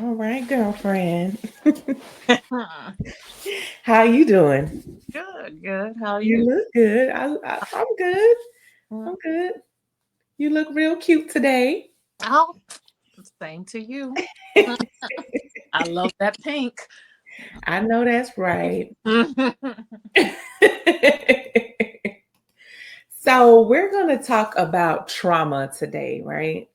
All right, girlfriend. Huh. How you doing? Good, good. How are You you? look good. I'm good. Mm. I'm good. You look real cute today. Oh, same to you. I love that pink. I know that's right. So we're going to talk about trauma today, right?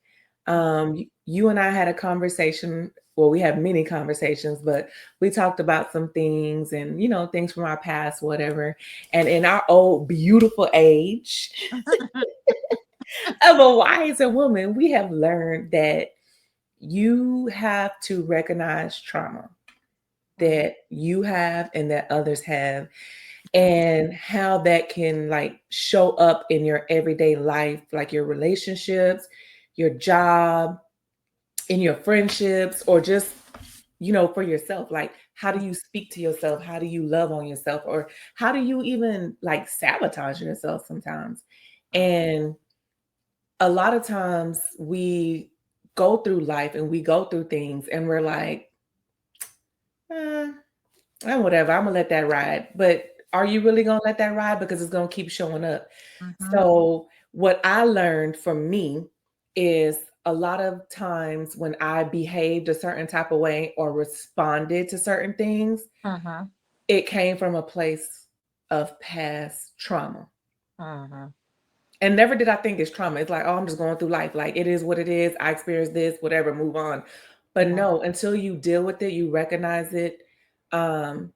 You and I had a conversation. Well, we have many conversations, but we talked about some things and things from our past, whatever. And in our old beautiful age of a wiser woman, we have learned that you have to recognize trauma that you have and that others have, and how that can like show up in your everyday life, like your relationships, your job, in your friendships, or just for yourself. Like, how do you speak to yourself? How do you love on yourself? Or how do you even like sabotage yourself sometimes? And a lot of times we go through life and we go through things and we're like, eh, whatever, I'm gonna let that ride. But are you really gonna let that ride? Because it's gonna keep showing up. Mhm. So what I learned from me is a lot of times when I behaved a certain type of way or responded to certain things, Mhm. it came from a place of past trauma. Mhm. And never did I think it's trauma. It's like, oh, I'm just going through life. Like, it is what it is. I experienced this, whatever, move on. But Mhm. no, until you deal with it, you recognize it. Um,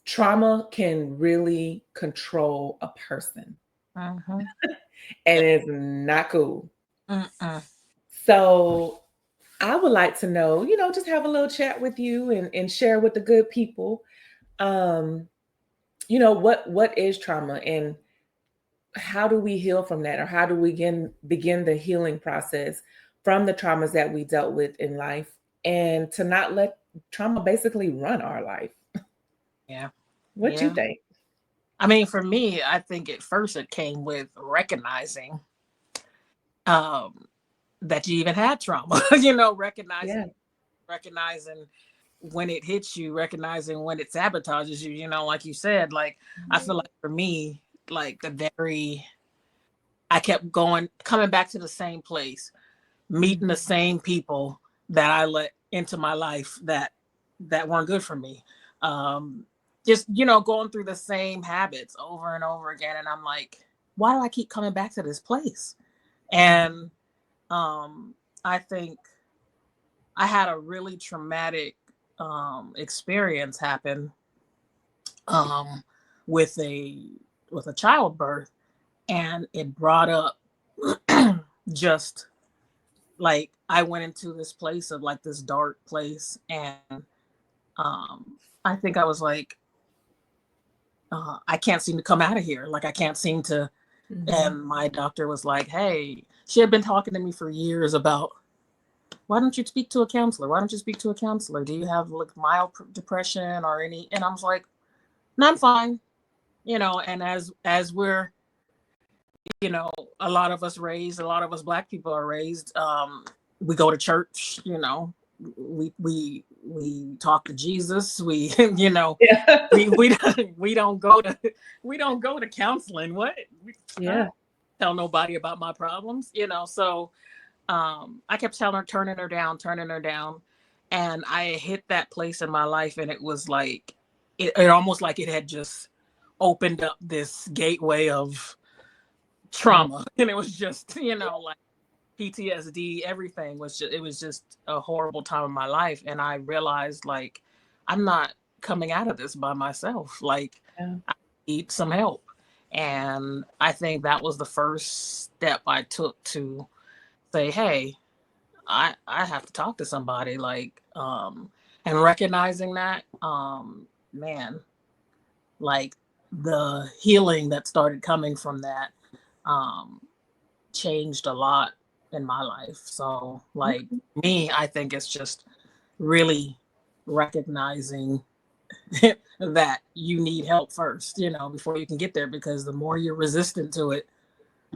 Trauma can really control a person, Mhm. and Yeah. it's not cool. Mm-mm. So I would like to know, just have a little chat with you and share with the good people. Um, what is trauma, and how do we heal from that, or how do we begin the healing process from the traumas that we dealt with in life, and to not let trauma basically run our life. Yeah. What you Yeah. think? I mean, for me, I think at first it came with recognizing um that you even had trauma. Yeah. Recognizing when it hits you, recognizing when it sabotages you, like you said, like I feel like for me, like I kept coming back to the same place, meeting the same people that I let into my life that weren't good for me. Um, just going through the same habits over and over again, and I'm like, why do I keep coming back to this place? And I think I had a really traumatic experience happen um, with a childbirth, and it brought up just like I went into this place of like this dark place, and I think I was like, I can't seem to come out of here. Like I can't seem to. Mhm. And my doctor was like, "Hey," she had been talking to me for years about, why don't you speak to a counselor? Why don't you speak to a counselor? Do you have like mild depression or any? And I was like, no, I'm fine. And as we're, a lot of us raised, a lot of us Black people are raised. We go to church. We talk to Jesus. We Yeah. we don't go to counseling. What? I Yeah. don't tell nobody about my problems. So I kept telling her, turning her down, and I hit that place in my life, and it was like it almost like it had just opened up this gateway of Mm. trauma, and it was just like PTSD. Everything was just, it was just a horrible time of my life, and I realized like I'm not coming out of this by myself. Like Yeah. I need some help, and I think that was the first step I took to say, hey, I have to talk to somebody, like and recognizing that man, like the healing that started coming from that um changed a lot in my life. So like Okay. me, I think it's just really recognizing that you need help first, before you can get there, because the more you're resistant to it,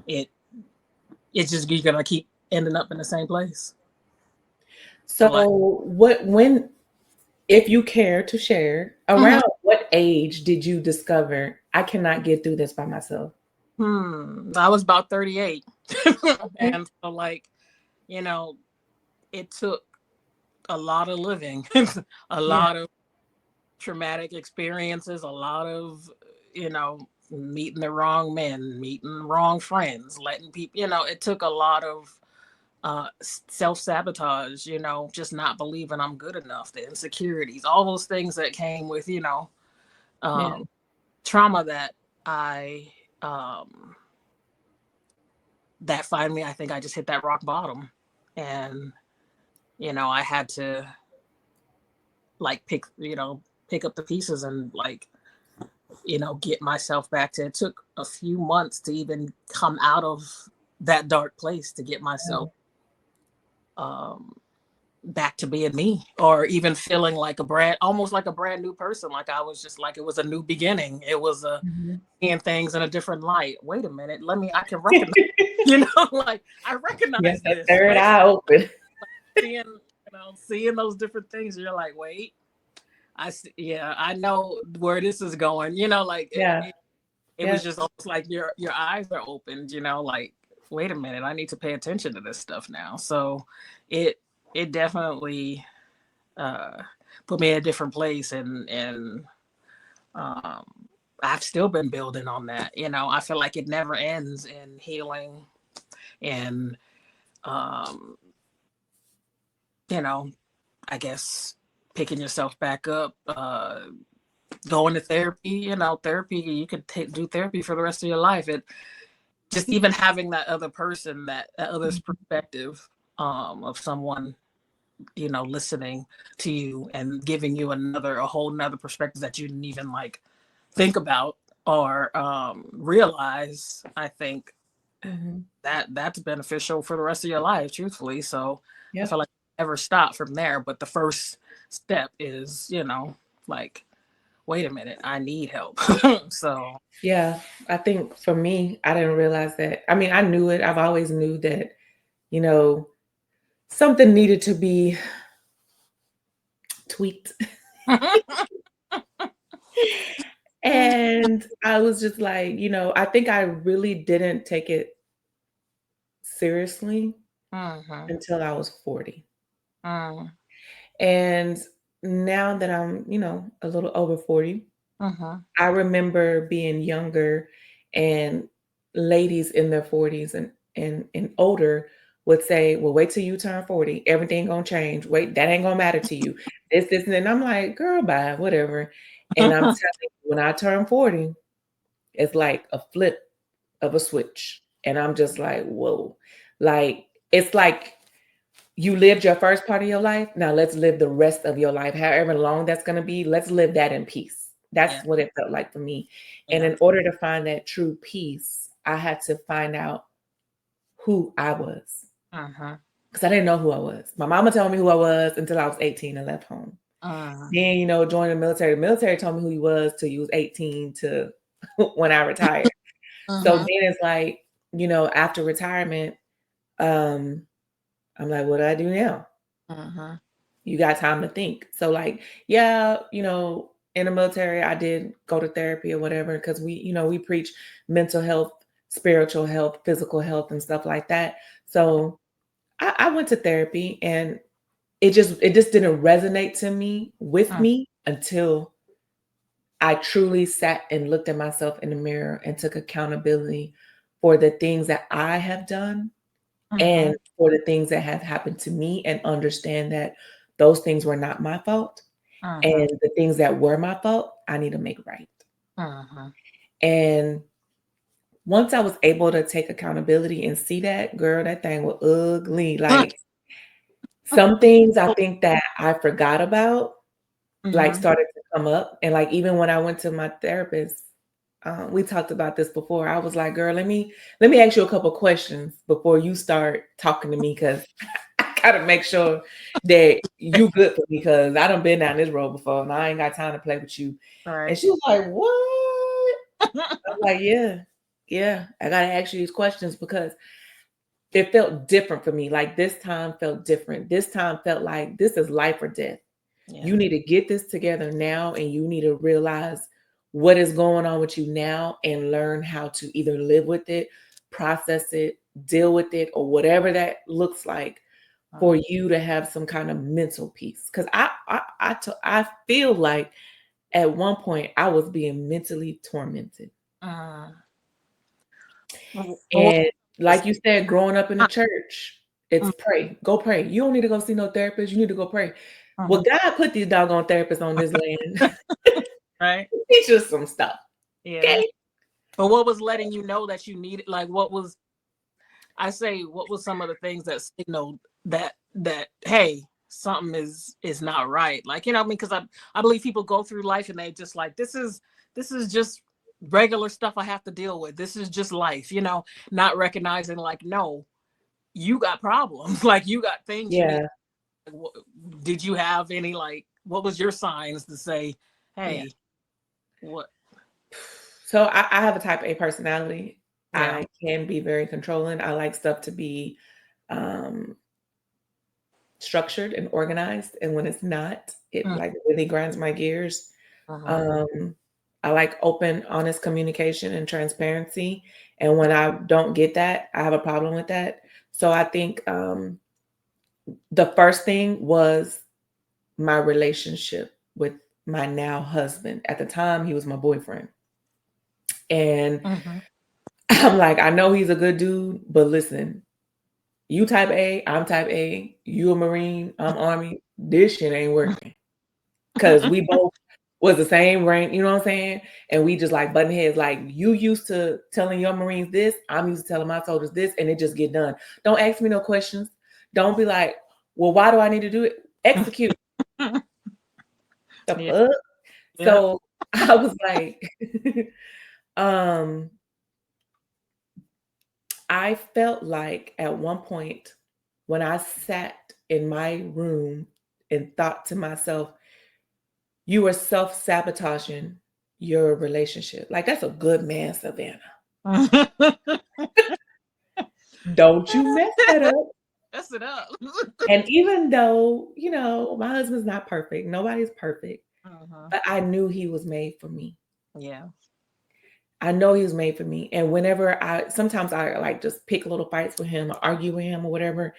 it it's just, you're gonna keep ending up in the same place. Like, So when, if you care to share, mhm. around what age did you discover I cannot get through this by myself? I was about 38. Okay. And so, like, you know, it took a lot of living, a Yeah. lot of traumatic experiences, a lot of, meeting the wrong men, meeting wrong friends, letting people, it took a lot of self-sabotage, just not believing I'm good enough, the insecurities, all those things that came with, Yeah. um, trauma that I um that finally, I think I just hit that rock bottom. And I had to, like, pick up the pieces and, like, get myself back to. It took a few months to even come out of that dark place to get myself Wow. um back to being me, or even feeling like almost like a brand new person. Like, I was just like, it was a new beginning. It was a Mhm. seeing things in a different light. Wait a minute, I can recognize, like, I Yeah, recognize that this. third eye open. Seeing those different things, you're like, wait, yeah, I know where this is going. Like, Yeah. it was Yeah. just almost like your eyes are opened. Like, wait a minute, I need to pay attention to this stuff now. So it it definitely uh, put me in a different place, and um, I've still been building on that. I feel like it never ends in healing, and um, you know, I guess picking yourself back up, going to therapy. Therapy, you could do therapy for the rest of your life. It just, even having that other person, that other's Mhm. perspective, of someone, listening to you and giving you a whole nother perspective that you didn't even, like, think about or realize. I think Mhm. that's beneficial for the rest of your life, truthfully. So I Yep. feel like I never stop from there. But the first step is, like, wait a minute, I need help. So. Yeah. I think for me, I didn't realize that. I mean, I knew it. I've always knew that, you know, something needed to be tweaked. And I was just like, I think I really didn't take it seriously Mhm. until I was 40. Mhm. And now that I'm, a little over 40, Mhm. I remember being younger, and ladies in their 40s and older would say, "Well, wait till you turn 40. Everything gonna change. Wait, that ain't gonna matter to you. This, and then I'm like, girl, bye, whatever." And I'm telling you, when I turn 40, it's like a flip of a switch. And I'm just like, whoa. Like, it's like you lived your first part of your life. Now let's live the rest of your life, however long that's going to be. Let's live that in peace. Yeah. That's what it felt like for me. And Yeah. in order to find that true peace, I had to find out who I was, Mhm. because I didn't know who I was. My mama told me who I was until I was 18 and left home. Mhm. Then, joined the military. The military told me who he was till you was 18 to when I retired. So then Mhm. it's like, after retirement, um, I'm like, what do I do now? Mhm. You got time to think. So like, yeah, in the military, I did go to therapy or whatever, because we preach mental health, spiritual health, physical health, and stuff like that. So I went to therapy, and it just didn't resonate with Mhm. me until I truly sat and looked at myself in the mirror and took accountability for the things that I have done and Mhm. for the things that have happened to me, and understand that those things were not my fault. Mhm. And the things that were my fault, I need to make right. Mhm. And once I was able to take accountability and see that, girl, that thing was ugly. Like, some things I think that I forgot about, like, Mhm. started to come up. And like, even when I went to my therapist, we talked about this before. I was like, girl, let me ask you a couple questions before you start talking to me, because I gotta make sure that you good for me, because I done been down this road before and I ain't got time to play with you. And Right. she was like, what? I'm like, yeah, yeah, I gotta ask you these questions because it felt different for me. Like this time felt different. This time felt like this is life or death. Yeah. You need to get this together now, and you need to realize what is going on with you now and learn how to either live with it, process it, deal with it, or whatever that looks like for you to have some kind of mental peace. Because I feel like at one point I was being mentally tormented. Uh, well, And like you said, growing up in the church, it's pray, go pray. You don't need to go see no therapist. You need to go pray. Well, God put these doggone therapists on this land. right. Teach us some stuff. Yeah. Okay. But what was letting you know that you needed, like, what was some of the things that signaled that hey, something is not right? Like, you know what I mean? Because I believe people go through life and they just like, this is just regular stuff I have to deal with. This is just life, you know, not recognizing like, no, you got problems. Like, you got things you need. Yeah. Did you have any, like, what was your signs to say, hey, Yeah. what? So I have a type A personality. Yeah. I can be very controlling. I like stuff to be um, structured and organized. And when it's not, it like really grinds my gears. Um, I like open, honest communication and transparency. And when I don't get that, I have a problem with that. So I think the first thing was my relationship with my now husband. At the time, he was my boyfriend. And I'm like, I know he's a good dude, but listen, you type A, I'm type A, you a Marine, I'm Army. This shit ain't working. Cause we both was the same rank, you know what I'm saying? And we just like button heads. Like, you used to telling your Marines this, I'm used to telling my soldiers this, and it just get done. Don't ask me no questions. Don't be like, well, why do I need to do it? Execute. The Yeah. fuck? Yeah. So I was like, I felt like at one point when I sat in my room and thought to myself, you were self-sabotaging your relationship. Like, that's a good man, Savannah. Don't you mess that up. Mess it up. And even though, you know, my husband's not perfect, nobody's perfect, but I knew he was made for me. Yeah. I know he was made for me. And whenever sometimes I like just pick little fights with him or argue with him or whatever,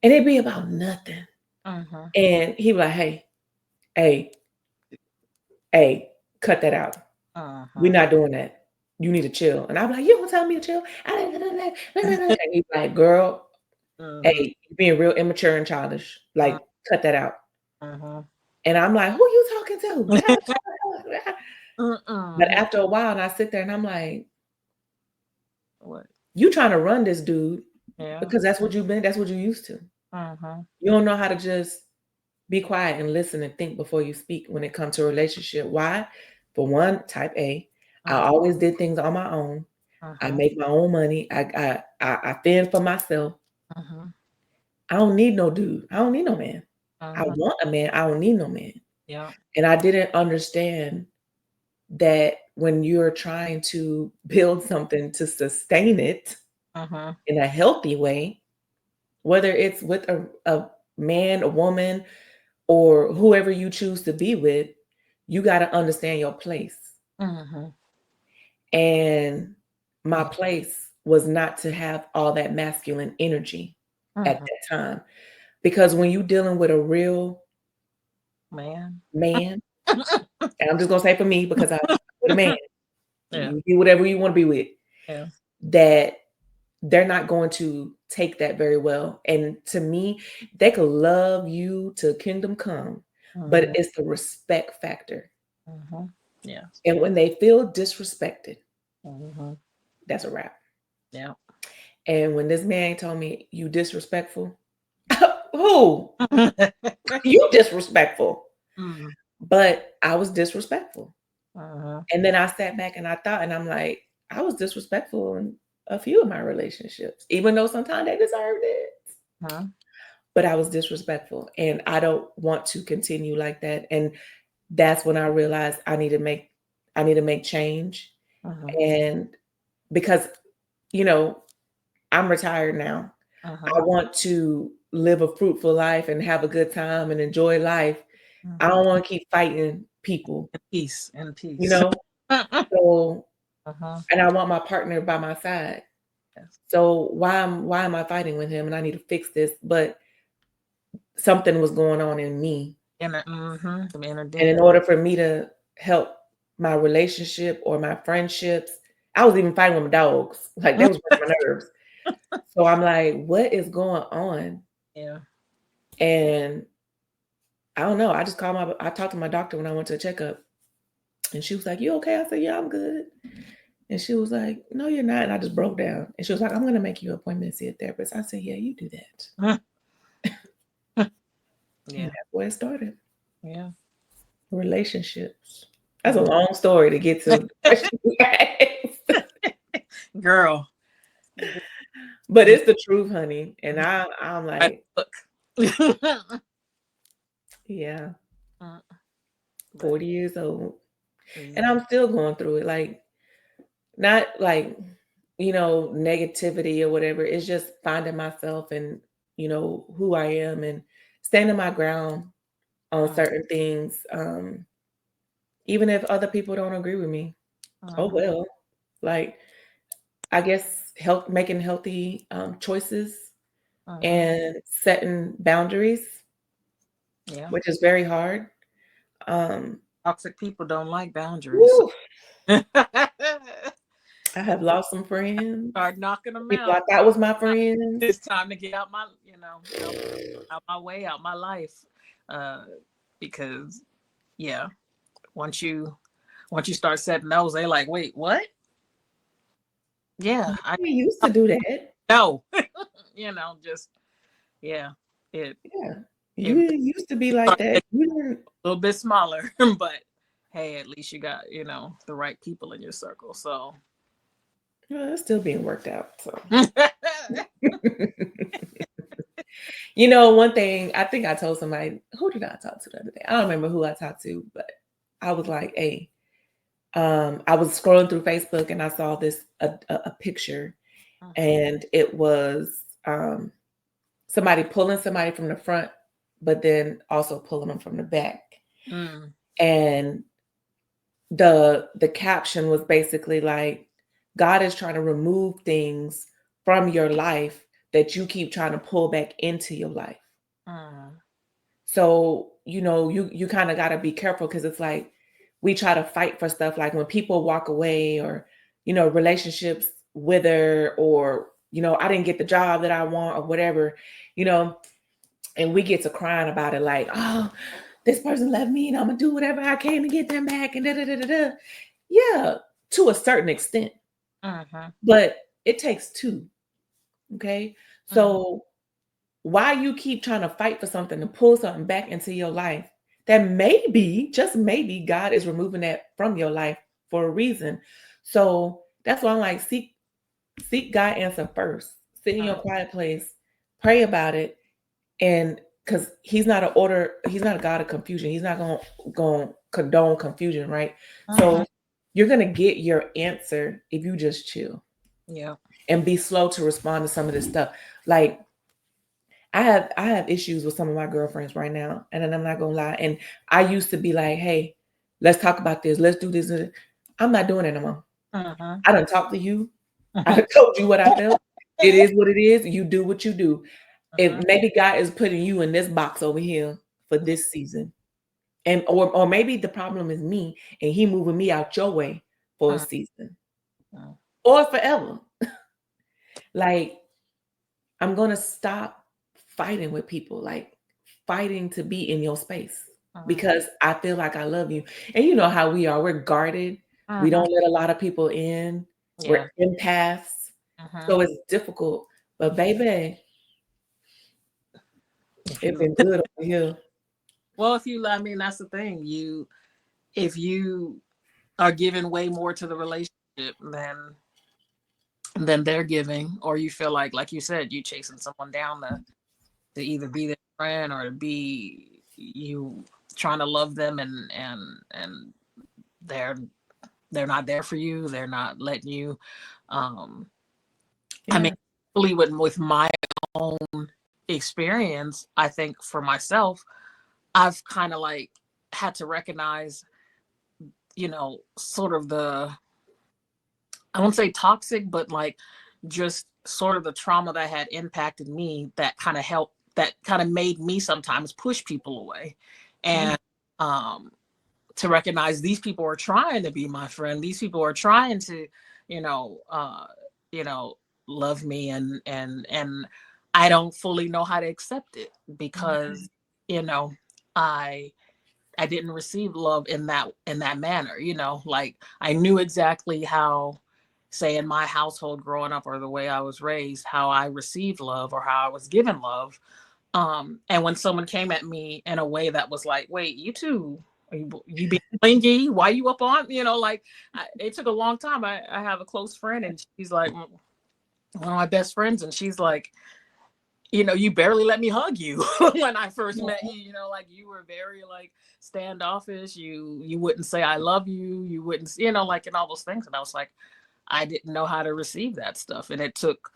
and it'd be about nothing. And he'd be like, hey, hey, cut that out. We're not doing that. You need to chill. And I'm like, you don't tell me to chill. And he's like, girl, hey, you're being real immature and childish. Like, cut that out. And I'm like, who you talking to? But after a while, and I sit there and I'm like, What? you trying to run this dude Yeah. because that's what you've been, that's what you used to. You don't know how to just be quiet and listen and think before you speak when it comes to a relationship. Why? For one, type A. I always did things on my own. I make my own money. I fend for myself. I don't need no dude. I don't need no man. I want a man. I don't need no man. Yeah. And I didn't understand that when you're trying to build something to sustain it in a healthy way, whether it's with a man, a woman, or whoever you choose to be with, you got to understand your place. And my place was not to have all that masculine energy at that time. Because when you're dealing with a real Man. man, and I'm just gonna say for me, because I'm with a man, Yeah. you do whatever you want to be with, Yeah. that they're not going to take that very well. And to me, they could love you to kingdom come, but it's the respect factor. Yeah. And when they feel disrespected, that's a wrap. Yeah. And when this man told me, you disrespectful, who? You disrespectful. But I was disrespectful. And then I sat back and I thought, and I'm like, I was disrespectful in a few of my relationships, even though sometimes they deserved it. But I was disrespectful, and I don't want to continue like that. And that's when I realized I need to make change. And because, you know, I'm retired now. I Uh-huh. want to live a fruitful life and have a good time and enjoy life. I Mm-hmm. don't want to keep fighting people, And peace and you peace. know? So, Uh-huh. and I want my partner by my side. Yes. So why am I fighting with him? And I need to fix this. But something was going on in me. Inner, the inner And in demon. order for me to help my relationship or my friendships, I was even fighting with my dogs. Like they was breaking my nerves. So I'm like, what is going on? Yeah. And I don't know. I talked to my doctor when I went to a checkup. And she was like, "You okay?" I said, "Yeah, I'm good." And she was like, "No, you're not." And I just broke down. And she was like, "I'm gonna make you an appointment to see a therapist." I said, "Yeah, you do that." And Yeah. that's where it started. Yeah. Relationships. That's a Mhm. long story to get to the question you asked. Girl. But it's the truth, honey. And I'm Right, like, look. yeah, Uh, but 40 years old. And yeah. I'm still going through it. Like, not like, negativity or whatever. It's just finding myself and, who I am and standing my ground on Uh, certain things. Even if other people don't agree with me. Oh uh-huh. well. Like, I guess making healthy choices Uh-huh. and setting boundaries, Yeah. which is very hard. Um, Toxic people don't like boundaries. So woo, I have lost some friends. start knocking them People out. I thought was my friends. It's time to get out my, out my way, out my life. Uh, because yeah, once you once you start setting those, they like, wait, what? Yeah, I We used to do that. know. Just yeah. It Yeah. it You used to be like starts that. getting You didn't, a little bit smaller, but hey, at least you got, the right people in your circle. So it's still being worked out. So, uh-huh. one thing I think I told somebody, who did I talk to the other day? I don't remember who I talked to, but I was like, hey, I was scrolling through Facebook and I saw this a picture, and it was um, somebody pulling somebody from the front, but then also pulling them from the back. Mm. And the caption was basically like, God is trying to remove things from your life that you keep trying to pull back into your life. Mm. So, you kind of got to be careful, because it's like we try to fight for stuff, like when people walk away, or, relationships wither, or, I didn't get the job that I want or whatever, you know, and we get to crying about it like, oh, this person left me and I'm gonna do whatever I can to get them back and da da da da da. Yeah, to a certain extent, Uh-huh. but it takes two. Okay, Mm. so why you keep trying to fight for something to pull something back into your life, that maybe, just maybe, God is removing that from your life for a reason. So that's why I'm like, seek God answer first. Sit in your Mm. quiet place, pray about it, and because he's not a God of confusion. He's not gonna condone confusion, right? Uh-huh. So you're gonna get your answer if you just chill Yeah. and be slow to respond to some of this stuff. Like, I have issues with some of my girlfriends right now, and then I'm not gonna lie. And I used to be like, hey, let's talk about this, let's do this. I'm not doing it no more. Uh-huh. I done talked to you. I done told you what I felt. It is what it is. You do what you do. If Uh-huh. maybe God is putting you in this box over here for this season, and or maybe the problem is me, and He moving me out your way for a Uh-huh. season or forever. Like, I'm gonna stop fighting with people, like fighting to be in your space, Uh-huh. because I feel like I love you. And you know how we are. We're guarded. We Uh-huh. don't let a lot of people in. We're Yeah. empaths. Uh-huh. So it's difficult. But baby, If it's you been good over here. well, if you I mean, that's the thing. If you are giving way more to the relationship than they're giving, or you feel like you said, you chasing someone down to either be their friend or to be you trying to love them, and they're they're not there for you, they're not letting you, um I mean, Yeah. with my own experience, I think for myself, I've kind of like had to recognize, sort of I won't say toxic, but like just sort of the trauma that had impacted me that kind of made me sometimes push people away. And um, to recognize these people are trying to be my friend. These people are trying to, you know, uh, you know, love me, and I don't fully know how to accept it because, you know, I I didn't receive love in that manner, like I knew exactly how, say in my household growing up or the way I was raised, how I received love or how I was given love. And when someone came at me in a way that was like, wait, you too, you being clingy, why you up on, like it took a long time. I have a close friend and she's like one of my best friends, and she's like, you barely let me hug you when I first met you, like you were very like standoffish. You wouldn't say I love you. You wouldn't, like, and all those things. And I was like, I didn't know how to receive that stuff. And it took,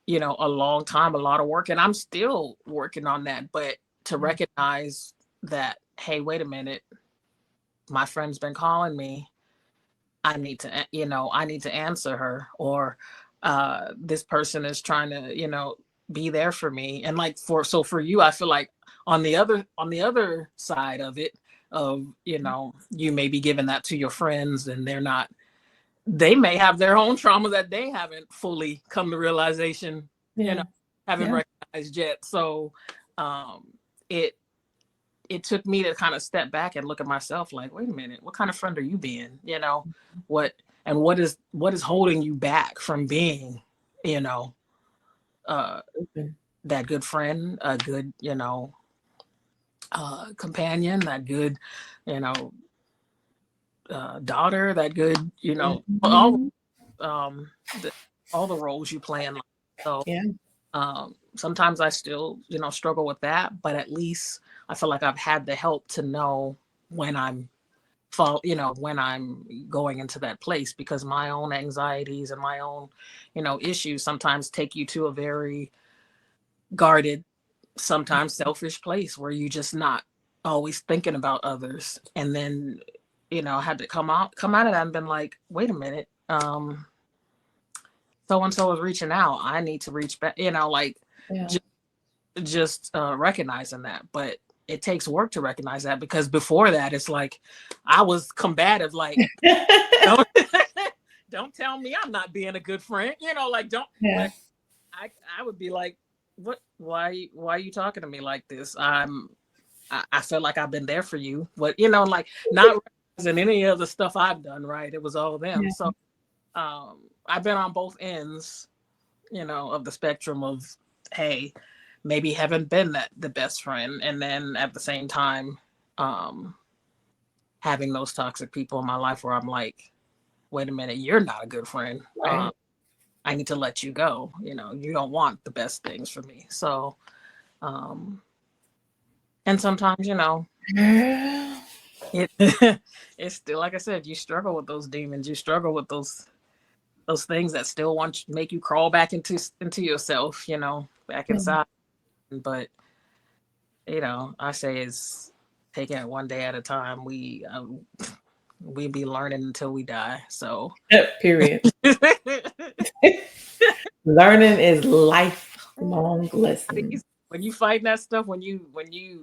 a long time, a lot of work. And I'm still working on that. But to recognize that, hey, wait a minute, my friend's been calling me. I need to answer her, or this person is trying to, be there for me. And like for you, I feel like on the other side of it, of, you may be giving that to your friends and they may have their own trauma that they haven't fully come to realization, haven't recognized yet. So it took me to kind of step back and look at myself like, wait a minute, what kind of friend are you being? What is holding you back from being, that good friend, a good, companion, that good, daughter, that good, all the roles you play in life. So sometimes I still, struggle with that, but at least I feel like I've had the help to know when I'm when I'm going into that place, because my own anxieties and my own, issues sometimes take you to a very guarded, sometimes selfish place where you just not always thinking about others. And then, I had to come out of that and been like, wait a minute, so and so is reaching out. I need to reach back, just recognizing that. But it takes work to recognize that, because before that, it's like I was combative, like don't tell me I'm not being a good friend, like don't. I would be like, what? Why are you talking to me like this? I feel like I've been there for you, but like not realizing any of the stuff I've done. Right, it was all them. So I've been on both ends, of the spectrum of, hey, maybe haven't been the best friend, and then at the same time, having those toxic people in my life where I'm like, wait a minute, you're not a good friend. Right. I need to let you go. You don't want the best things for me. So, and sometimes, it it's still, like I said, you struggle with those demons. You struggle with those things that still make you crawl back into yourself, back inside. But, I say is taking it one day at a time. We be learning until we die. So period. Learning is lifelong lessons. When you fight that stuff, when you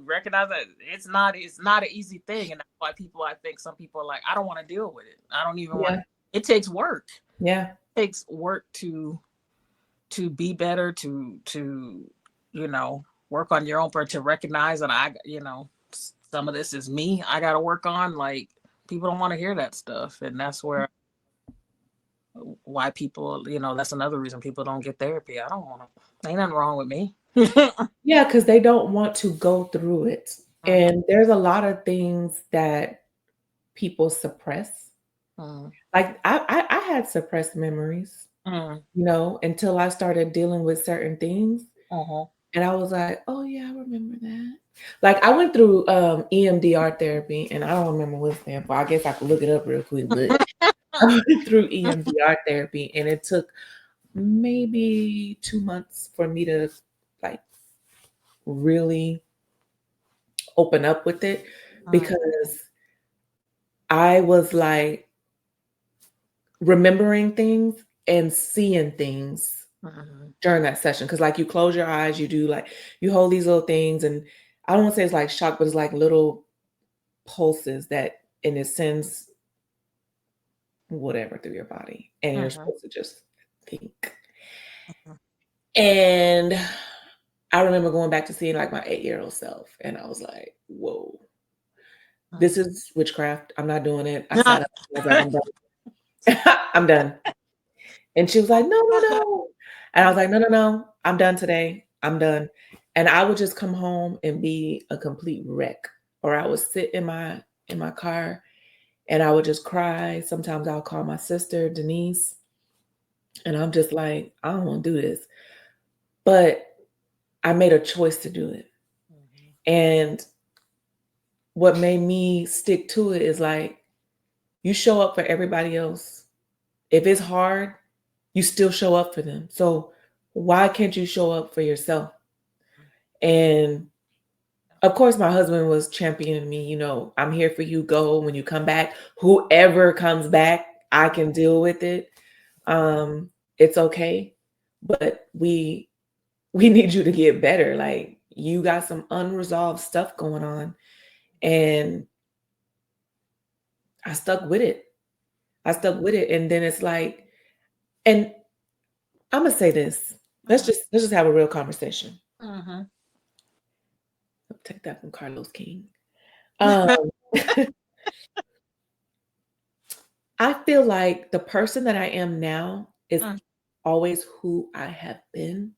recognize that it's not an easy thing, and that's why I think some people are like, I don't want to deal with it. I don't even want. It takes work. Yeah, it takes work to be better, to work on your own part, to recognize that some of this is me. I got to work on. Like, people don't want to hear that stuff, and that's why people, that's another reason people don't get therapy. I don't want to. Ain't nothing wrong with me. Yeah, because they don't want to go through it. And there's a lot of things that people suppress. Like I had suppressed memories, until I started dealing with certain things. And I was like, oh yeah, I remember that. Like, I went through EMDR therapy, and I don't remember what it stands for. I guess I could look it up real quick, but I went through EMDR therapy, and it took maybe 2 months for me to like really open up with it, Mm, because I was like remembering things and seeing things mhm, during that session. Cause like you close your eyes, you do like, you hold these little things, and I don't want to say it's like shock, but it's like little pulses that, and it sends whatever through your body, and you're mhm, supposed to just think. mhm, And I remember going back to seeing like my 8-year-old self, and I was like, whoa, this mhm. is witchcraft. I'm not doing it. I sat up, I was like, I'm done. I'm done. And she was like, no, no, no. And I was like, no, no, no. I'm done today. I'm done. And I would just come home and be a complete wreck. Or I would sit in my car and I would just cry. Sometimes I'll call my sister, Denise, and I'm just like, I don't want to do this. But I made a choice to do it. Mhm, And what made me stick to it is like, you show up for everybody else. If it's hard, you still show up for them. So why can't you show up for yourself? And of course, my husband was championing me. I'm here for you. Go when you come back. Whoever comes back, I can deal with it. It's okay. But we need you to get better. Like, you got some unresolved stuff going on, and I stuck with it. I stuck with it, and then it's like, and I'm gonna say this. Let's just have a real conversation. mhm, I'll take that from Carlos King. Um, I feel like the person that I am now is mhm, always who I have been.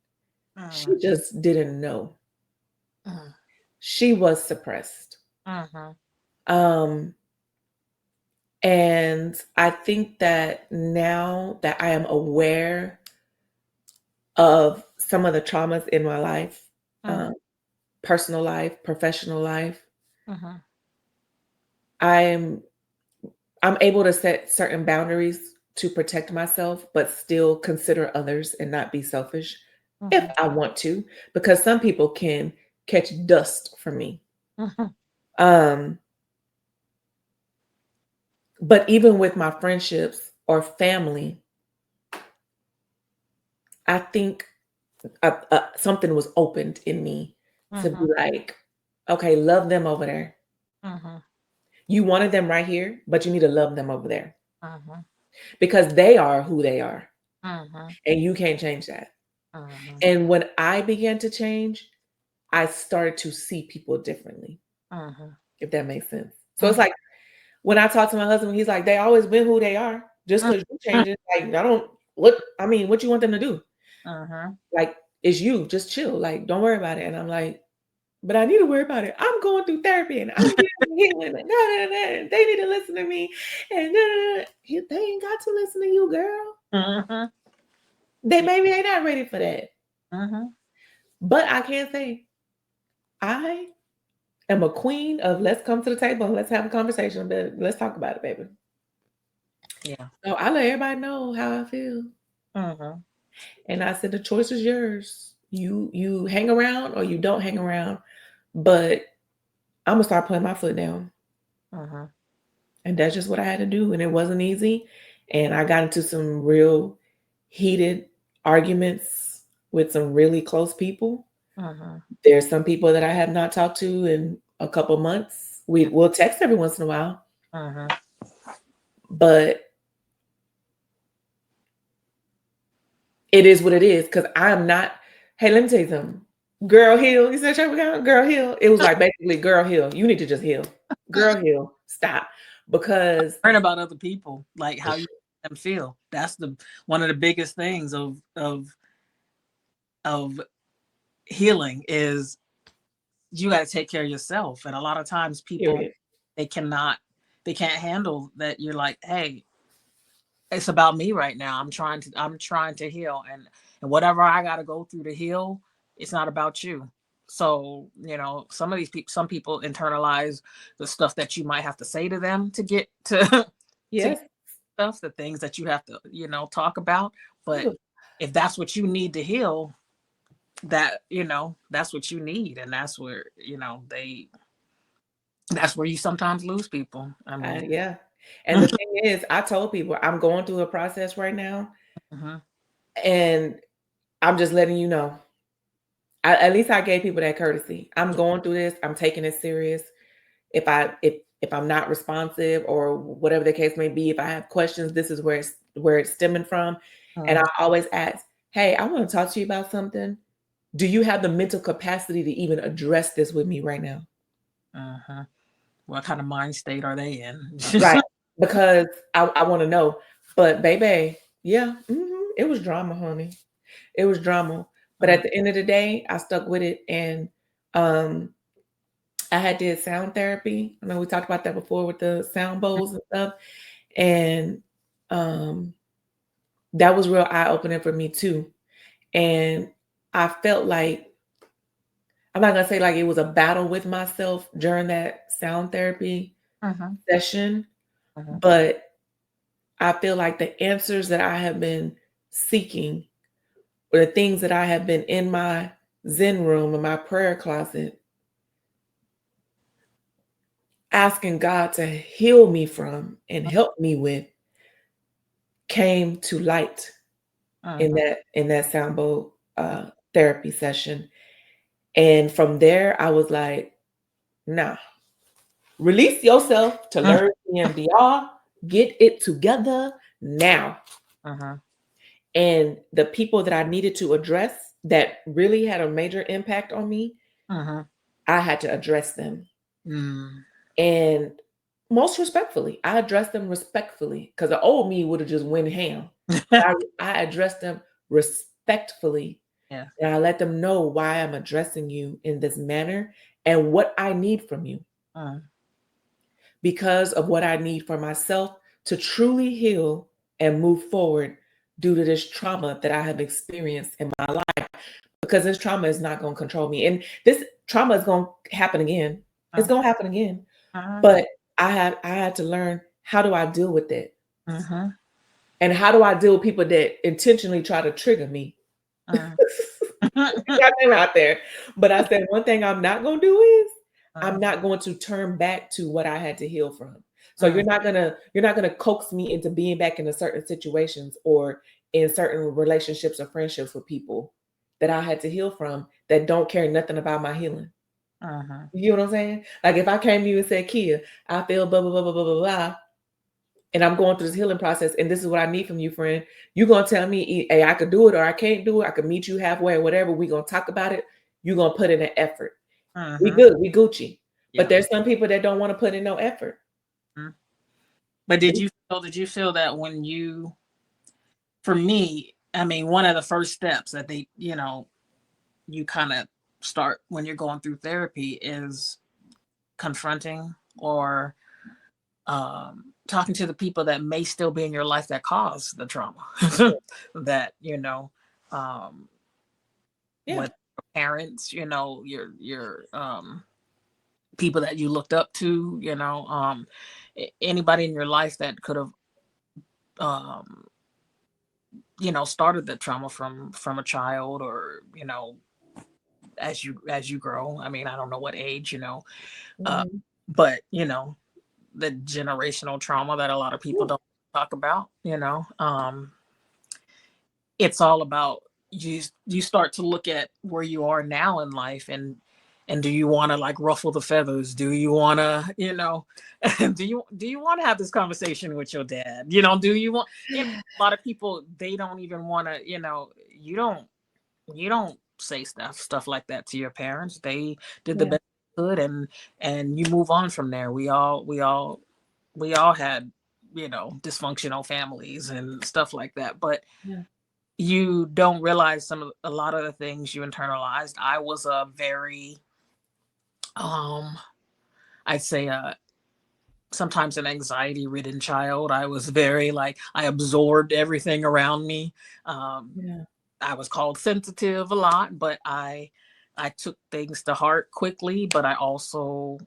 mhm, She just didn't know. mhm, She was suppressed. mhm, Um, and I think that now that I am aware of some of the traumas in my life, mhm, um, personal life, professional life, mhm, I'm I'm able to set certain boundaries to protect myself, but still consider others and not be selfish if mhm, I want to, because some people can catch dust from me. mhm, Um, but even with my friendships or family, I think something was opened in me to be mhm, like, okay, love them over there. mhm, You wanted them right here, but you need to love them over there mhm, because they are who they are, mhm, and you can't change that. mhm, And when I began to change, I started to see people differently, mhm, if that makes sense. So it's mhm, like when I talk to my husband, he's like, they always been who they are. Just because you change it, like, I don't, what you want them to do? mhm. Like, it's you, just chill. Like, don't worry about it. And I'm like, but I need to worry about it. I'm going through therapy and I'm getting healing. And they need to listen to me. And they ain't got to listen to you, girl. Mhm. They Yeah. maybe they not ready for that. Mhm. But I can say I am a queen of let's come to the table and let's have a conversation. But let's talk about it, baby. Yeah. So I let everybody know how I feel. Mhm. And I said the choice is yours. You hang around or you don't hang around. But I'm gonna start putting my foot down. Mhm. And that's just what I had to do. And it wasn't easy. And I got into some real heated arguments with some really close people. Mhm. There's some people that I have not talked to in a couple months. We'll text every once in a while, Mhm. but it is what it is. Cause I'm not, hey, let me tell you something. Girl heal. You said check out, girl heal. It was like basically girl heal. You need to just heal. Girl heal. Stop. Because Learn about other people, like how you make them feel. That's the one of the biggest things of healing is you got to take care of yourself. And a lot of times people period. they cannot they can't handle that. You're like, hey, it's about me right now. I'm trying to heal, and whatever I got to go through to heal, it's not about you. So some of these people, some people internalize the stuff that you might have to say to them to get to to Yes. get stuff, the things that you have to talk about. But if that's what you need to heal, that, that's what you need. And that's where, that's where you sometimes lose people. I mean, Yeah. And the thing is, I told people I'm going through a process right now, mhm, and I'm just letting you know. At least I gave people that courtesy. I'm going through this. I'm taking it serious. If I'm not responsive or whatever the case may be, if I have questions, this is where it's stemming from. And I mhm, always ask, "Hey, I want to talk to you about something. Do you have the mental capacity to even address this with me right now?" mhm. What kind of mind state are they in? Right. Because I want to know. But baby, yeah, it was drama, honey. It was drama. But Mm, at the end of the day, I stuck with it, and um I had did sound therapy. I know we talked about that before with the sound bowls and stuff. And um that was real eye opening for me too. And I felt like, I'm not gonna say like it was a battle with myself during that sound therapy mhm, session, mhm, but I feel like the answers that I have been seeking, or the things that I have been in my Zen room, in my prayer closet, asking God to heal me from and help me with, came to light in mhm, that sound bowl therapy session. And from there, I was like, nah, release yourself to mhm, learn EMDR, get it together now. mhm, And the people that I needed to address that really had a major impact on me, mhm, I had to address them. mm. And most respectfully, I addressed them respectfully, because the old me would have just went ham. I addressed them respectfully, Yeah. and I let them know why I'm addressing you in this manner and what I need from you, Mm, because of what I need for myself to truly heal and move forward due to this trauma that I have experienced in my life. Because this trauma is not going to control me. And this trauma is going to happen again. It's mm, going to happen again. mhm, But I had to learn, how do I deal with it? mhm, And how do I deal with people that intentionally try to trigger me? mm. Got them out there. But I said, one thing I'm not going to do is, Mhm, I'm not going to turn back to what I had to heal from. So mm, you're not gonna coax me into being back in a certain situations or in certain relationships or friendships with people that I had to heal from, that don't care nothing about my healing. mhm, You know what I'm saying? Like if I came to you and said, Kia, I feel blah blah blah blah blah blah blah, and I'm going through this healing process, and this is what I need from you, friend. You're gonna tell me, hey, I could do it or I can't do it. I could meet you halfway or whatever. We're gonna talk about it. You're gonna put in an effort. We mhm. good, we Gucci. But Yeah. there's some people that don't want to put in no effort. Mhm. But did you feel that when you, for me, I mean, one of the first steps that you kind of start when you're going through therapy is confronting or talking to the people that may still be in your life that caused the trauma. That, um, Yeah. what parents, your people that you looked up to, anybody in your life that could have um started the trauma from a child, or as you grow. I mean, I don't know what age, uh Mhm. but the generational trauma that a lot of people Woo. don't talk about, it's all about, you start to look at where you are now in life, and do you want to like ruffle the feathers? Do you want to, do you want to have this conversation with your dad? Do you want, a lot of people, they don't even want to, you don't say stuff like that to your parents. They did the Yeah. best they could, and you move on from there. We all had, dysfunctional families and stuff like that, but Yeah. you don't realize a lot of the things you internalized. I was a very, um I'd say, sometimes an anxiety ridden child. I was very, like, I absorbed everything around me. um Yeah. I was called sensitive a lot, but I took things to heart quickly. But I also,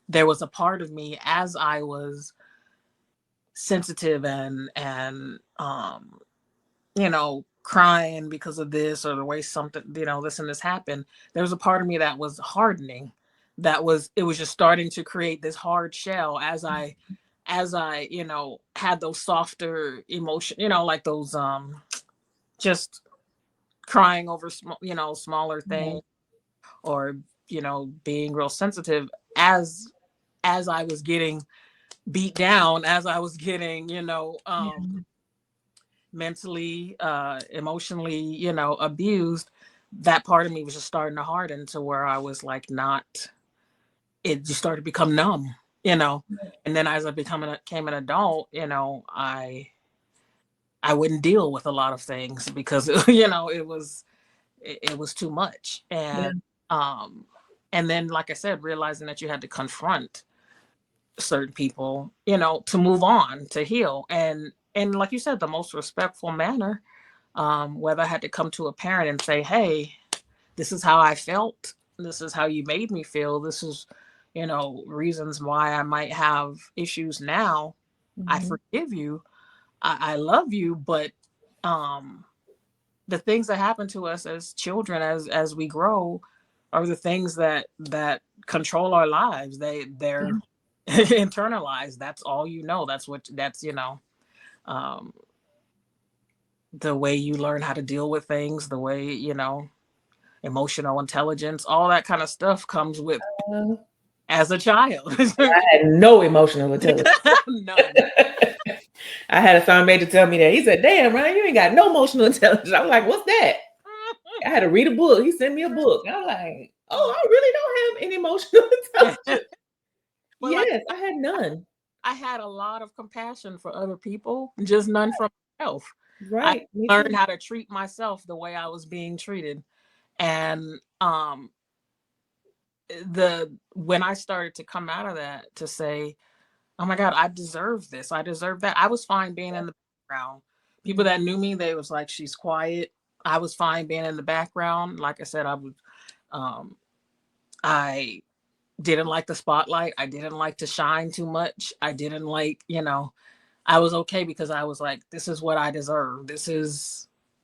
there was a part of me, as I was sensitive and crying because of this or the way something, this and this happened, there was a part of me that was hardening. It was just starting to create this hard shell as I had those softer emotion, like those just crying over smaller Yeah. things, or being real sensitive as I was getting beat down, as I was getting Yeah. mentally, emotionally, abused. That part of me was just starting to harden to where I was like, not, it just started to become numb, you know. And then as I became an adult, I wouldn't deal with a lot of things because it was too much. Yeah. Um and then, like I said, realizing that you had to confront certain people, to move on, to heal, and like you said, the most respectful manner. Whether I had to come to a parent and say, hey, this is how I felt, this is how you made me feel, this is reasons why I might have issues now. I Mhm. forgive you, I love you, but um the things that happen to us as children, as we grow, are the things that control our lives. They're Yeah. internalized. That's all that's um the way you learn how to deal with things, the way emotional intelligence, all that kind of stuff comes with Uh, as a child. I had no emotional intelligence. None. I had a sergeant major tell me that. He said, "Damn, Ryan, you ain't got no emotional intelligence." I was like, "What's that?" I had to read a book. He sent me a book. I was like, "Oh, I really don't have any emotional intelligence." But like, Yes, I had none. I had a lot of compassion for other people, just none for myself. I Right, me learned too. how to treat myself the way I was being treated. And the when I started to come out of that, to say, oh my God, I deserve this, I deserve that. I was fine being in the background. People Mhm. that knew me, they was like, she's quiet. I was fine being in the background. Like I said, um I didn't like the spotlight. I didn't like to shine too much. I didn't like, I was okay because I was like, this is what I deserve.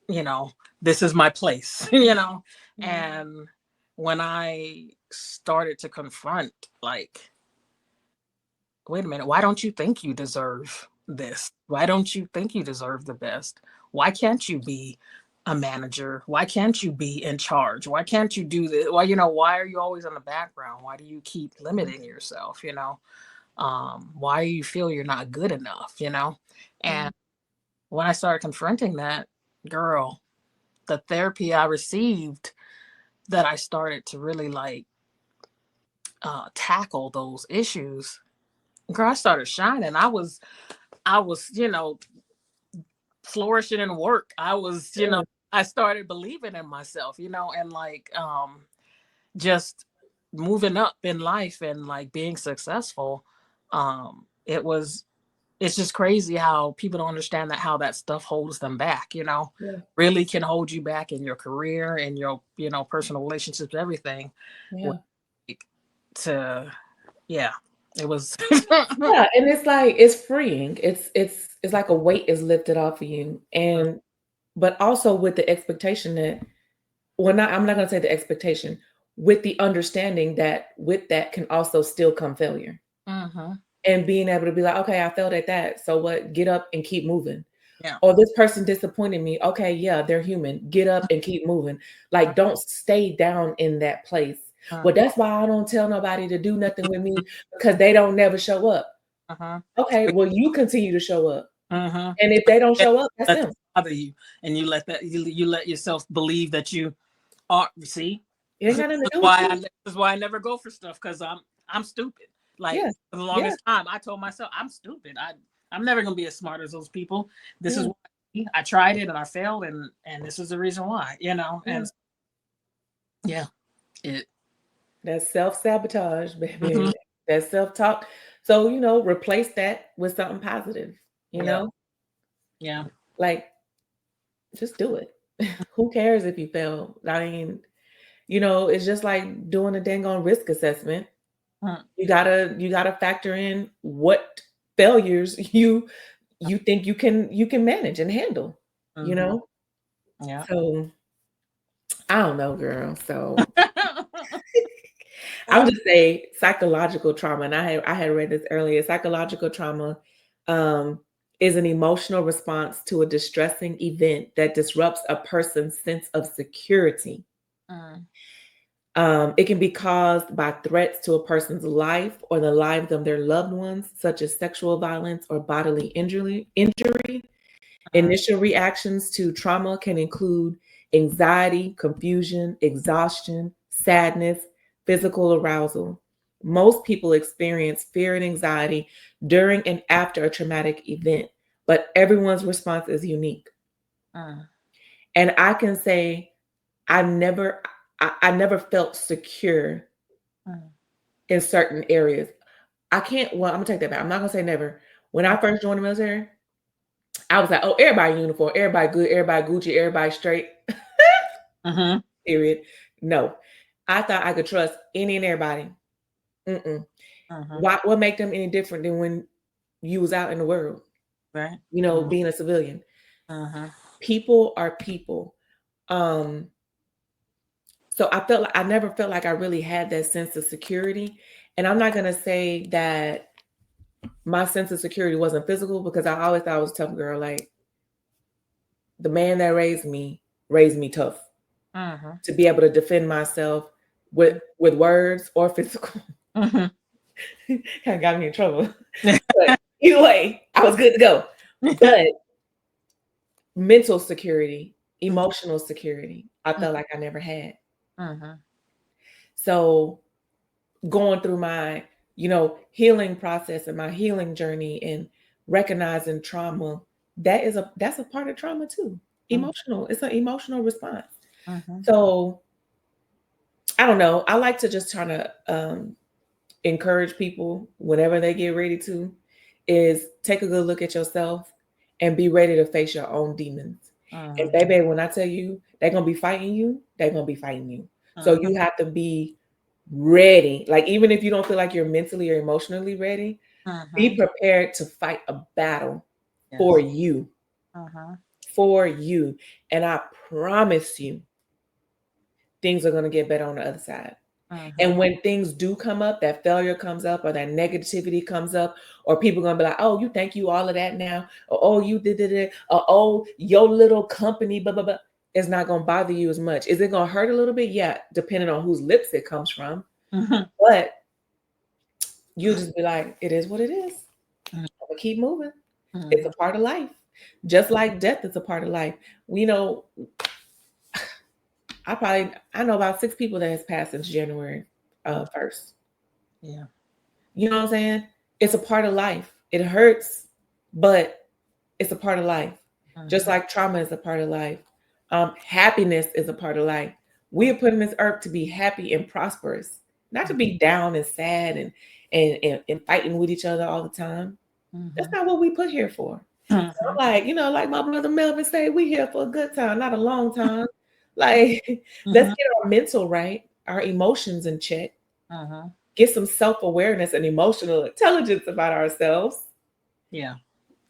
You know, this is my place, Yeah. And when I started to confront, like, wait a minute, why don't you think you deserve this? Why don't you think you deserve the best? Why can't you be a manager? Why can't you be in charge? Why can't you do this? Why are you always in the background? Why do you keep limiting yourself? Why do you feel you're not good enough? Yeah. And when I started confronting that, girl, the therapy I received, that I started to really like tackle those issues, girl, I started shining. I was flourishing in work. Yeah. I started believing in myself, and like just moving up in life and like being successful. It's just crazy how people don't understand that, how that stuff holds them back, Yeah. really can hold you back in your career and your, personal relationships, everything. Yeah. Like, to yeah, it was. Yeah, and it's like it's freeing. It's like a weight is lifted off of you, and but also with the expectation that, well, not I'm not gonna say the expectation, with the understanding that with that can also still come failure. Hmm. And being able to be like, okay, I failed at that. So what? Get up and keep moving. Yeah. Or this person disappointed me. Okay, yeah, they're human. Get up and keep moving. Like, don't stay down in that place. Well, that's why I don't tell nobody to do nothing with me, because they don't never show up. Uh-huh. Okay, well, you continue to show up. Uh-huh. And if they don't Let show up, that's that them. bother you, and you let yourself believe that you are. See, It ain't this got nothing to is do with why you. I never go for stuff, because I'm stupid. Like, Yeah. for the Yeah. longest time, I told myself I'm stupid. I'm never gonna be as smart as those people. This is Yeah. what I tried it and I failed, and this is the reason why. Yeah. And yeah, it. That's self-sabotage, baby. Mhm. That's self-talk. So, replace that with something positive, you Yeah, know? yeah. Like, just do it. Who cares if you fail? I mean, it's just like doing a dang on risk assessment. Mm. You gotta factor in what failures you think you can manage and handle. you Mm-hmm. know? Yeah. So I don't know, girl. So I would just say psychological trauma, and I had read this earlier. Psychological trauma um, is an emotional response to a distressing event that disrupts a person's sense of security. Mm, It can be caused by threats to a person's life or the lives of their loved ones, such as sexual violence or bodily injury. mm, Initial reactions to trauma can include anxiety, confusion, exhaustion, sadness, physical arousal. Most people experience fear and anxiety during and after a traumatic event, but everyone's response is unique. mm, And I can say I never I never felt secure mm, in certain areas. I can't, well, I'm gonna take that back. I'm not gonna say never. When I first joined the military, I was like, oh, everybody in uniform, everybody good, everybody Gucci, everybody straight. mhm, Period. No, I thought I could trust any and everybody. Mm-mm. mhm, Why? What make them any different than when you was out in the world? right. Mm, Being a civilian. mhm, People are people. Um, so I felt like I never felt like I really had that sense of security. And I'm not gonna say that my sense of security wasn't physical because I always thought I was a tough girl. Like the man that raised me tough mhm, to be able to defend myself with words or physical. mhm. Kind of got me in trouble. But either way, I was good to go. But mental security, emotional security, I felt like I never had. Mhm, So going through my, healing process and my healing journey and recognizing trauma, that's a part of trauma too. mhm, Emotional. It's an emotional response. mhm, So I don't know. I like to just try to encourage people whenever they get ready to is take a good look at yourself and be ready to face your own demons. And mhm, baby, when I tell you they're gonna be fighting you, they're gonna be fighting you. So mhm, you have to be ready. Like even if you don't feel like you're mentally or emotionally ready, be mhm. prepared to fight a battle for Yes. you, Mhm, for you. And I promise you, things are gonna get better on the other side. And mhm, when things do come up, that failure comes up or that negativity comes up, or people gonna be like, oh, you think you all of that now, or oh, you did it, or oh, your little company, blah, blah, blah. It's not gonna bother you as much. Is it gonna hurt a little bit? Yeah, depending on whose lips it comes from. mhm, But you just be like, it is what it is. mhm, I'm gonna keep moving. It's a mhm. part of life. Just like death is a part of life. We know I know about 6 people that has passed since January 1st. Yeah. You know what I'm saying? It's a part of life. It hurts, but it's a part of life. Just Mhm, like trauma is a part of life. Happiness is a part of life. We are put on this earth to be happy and prosperous, not to be down and sad and fighting with each other all the time. That's mhm, not what we put here for. So mhm, I'm like, like my brother Melvin say, we here for a good time, not a long time. Like, let's mhm, get our mental right, our emotions in check, mhm. get some self-awareness and emotional intelligence about ourselves Yeah.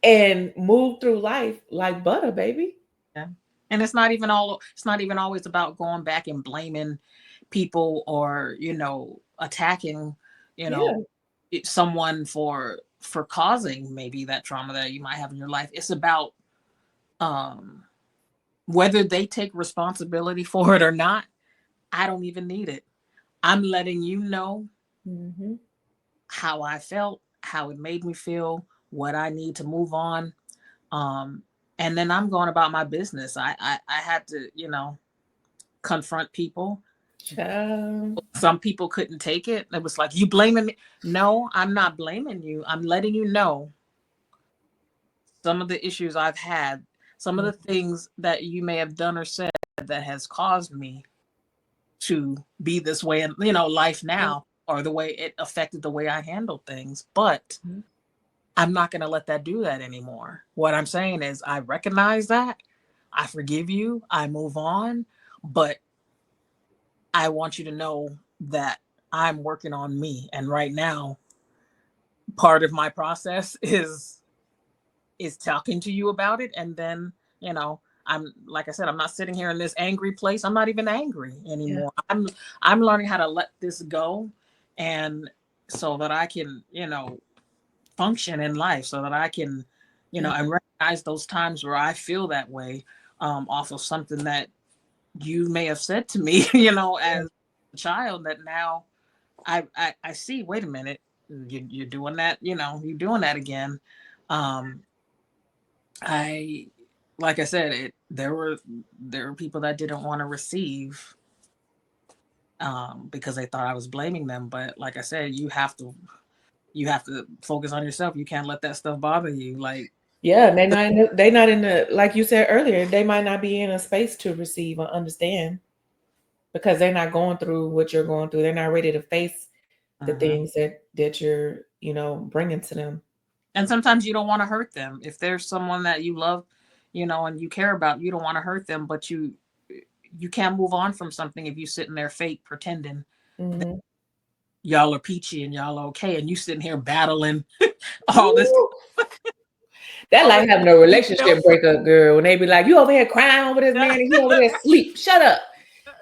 and move through life like butter, baby. Yeah. And it's not even always about going back and blaming people or, attacking, you know, Yeah. someone for causing maybe that trauma that you might have in your life. It's about um whether they take responsibility for it or not. I don't even need it. I'm letting you know Hmm. how I felt, how it made me feel, what I need to move on. Um, and then I'm going about my business. I had to, confront people. Child. Some people couldn't take it. It was like, you blaming me? No, I'm not blaming you. I'm letting you know some of the issues I've had, some of the things that you may have done or said that has caused me to be this way in, life now, or the way it affected the way I handle things. But Mhm. I'm not going to let that do that anymore. What I'm saying is, I recognize that. I forgive you. I move on. But I want you to know that I'm working on me. And right now, part of my process is talking to you about it. And then, I'm like I said, I'm not sitting here in this angry place. I'm not even angry Yeah. anymore. I'm learning how to let this go, and so that I can, function in life, so that I can, Yeah. and recognize those times where I feel that way, off of something that you may have said to me, as a child, that now I see, wait a minute, you're doing that, you're doing that again. Um, I, like I said, there were people that didn't want to receive, because they thought I was blaming them. But like I said, you have to focus on yourself. You can't let that stuff bother you. Like, Yeah, and they not in the like you said earlier, they might not be in a space to receive or understand because they're not going through what you're going through. They're not ready to face the mhm. things that you're, bringing to them. And sometimes you don't want to hurt them. If there's someone that you love, and you care about, you don't want to hurt them, but you can't move on from something if you sit in there fake pretending that Hmm. y'all are peachy and y'all are okay, and you sitting here battling all this, Ooh, that all like this, having a you relationship for breakup, girl. When they be like, "You over here crying over this man, and he over there asleep." Shut up.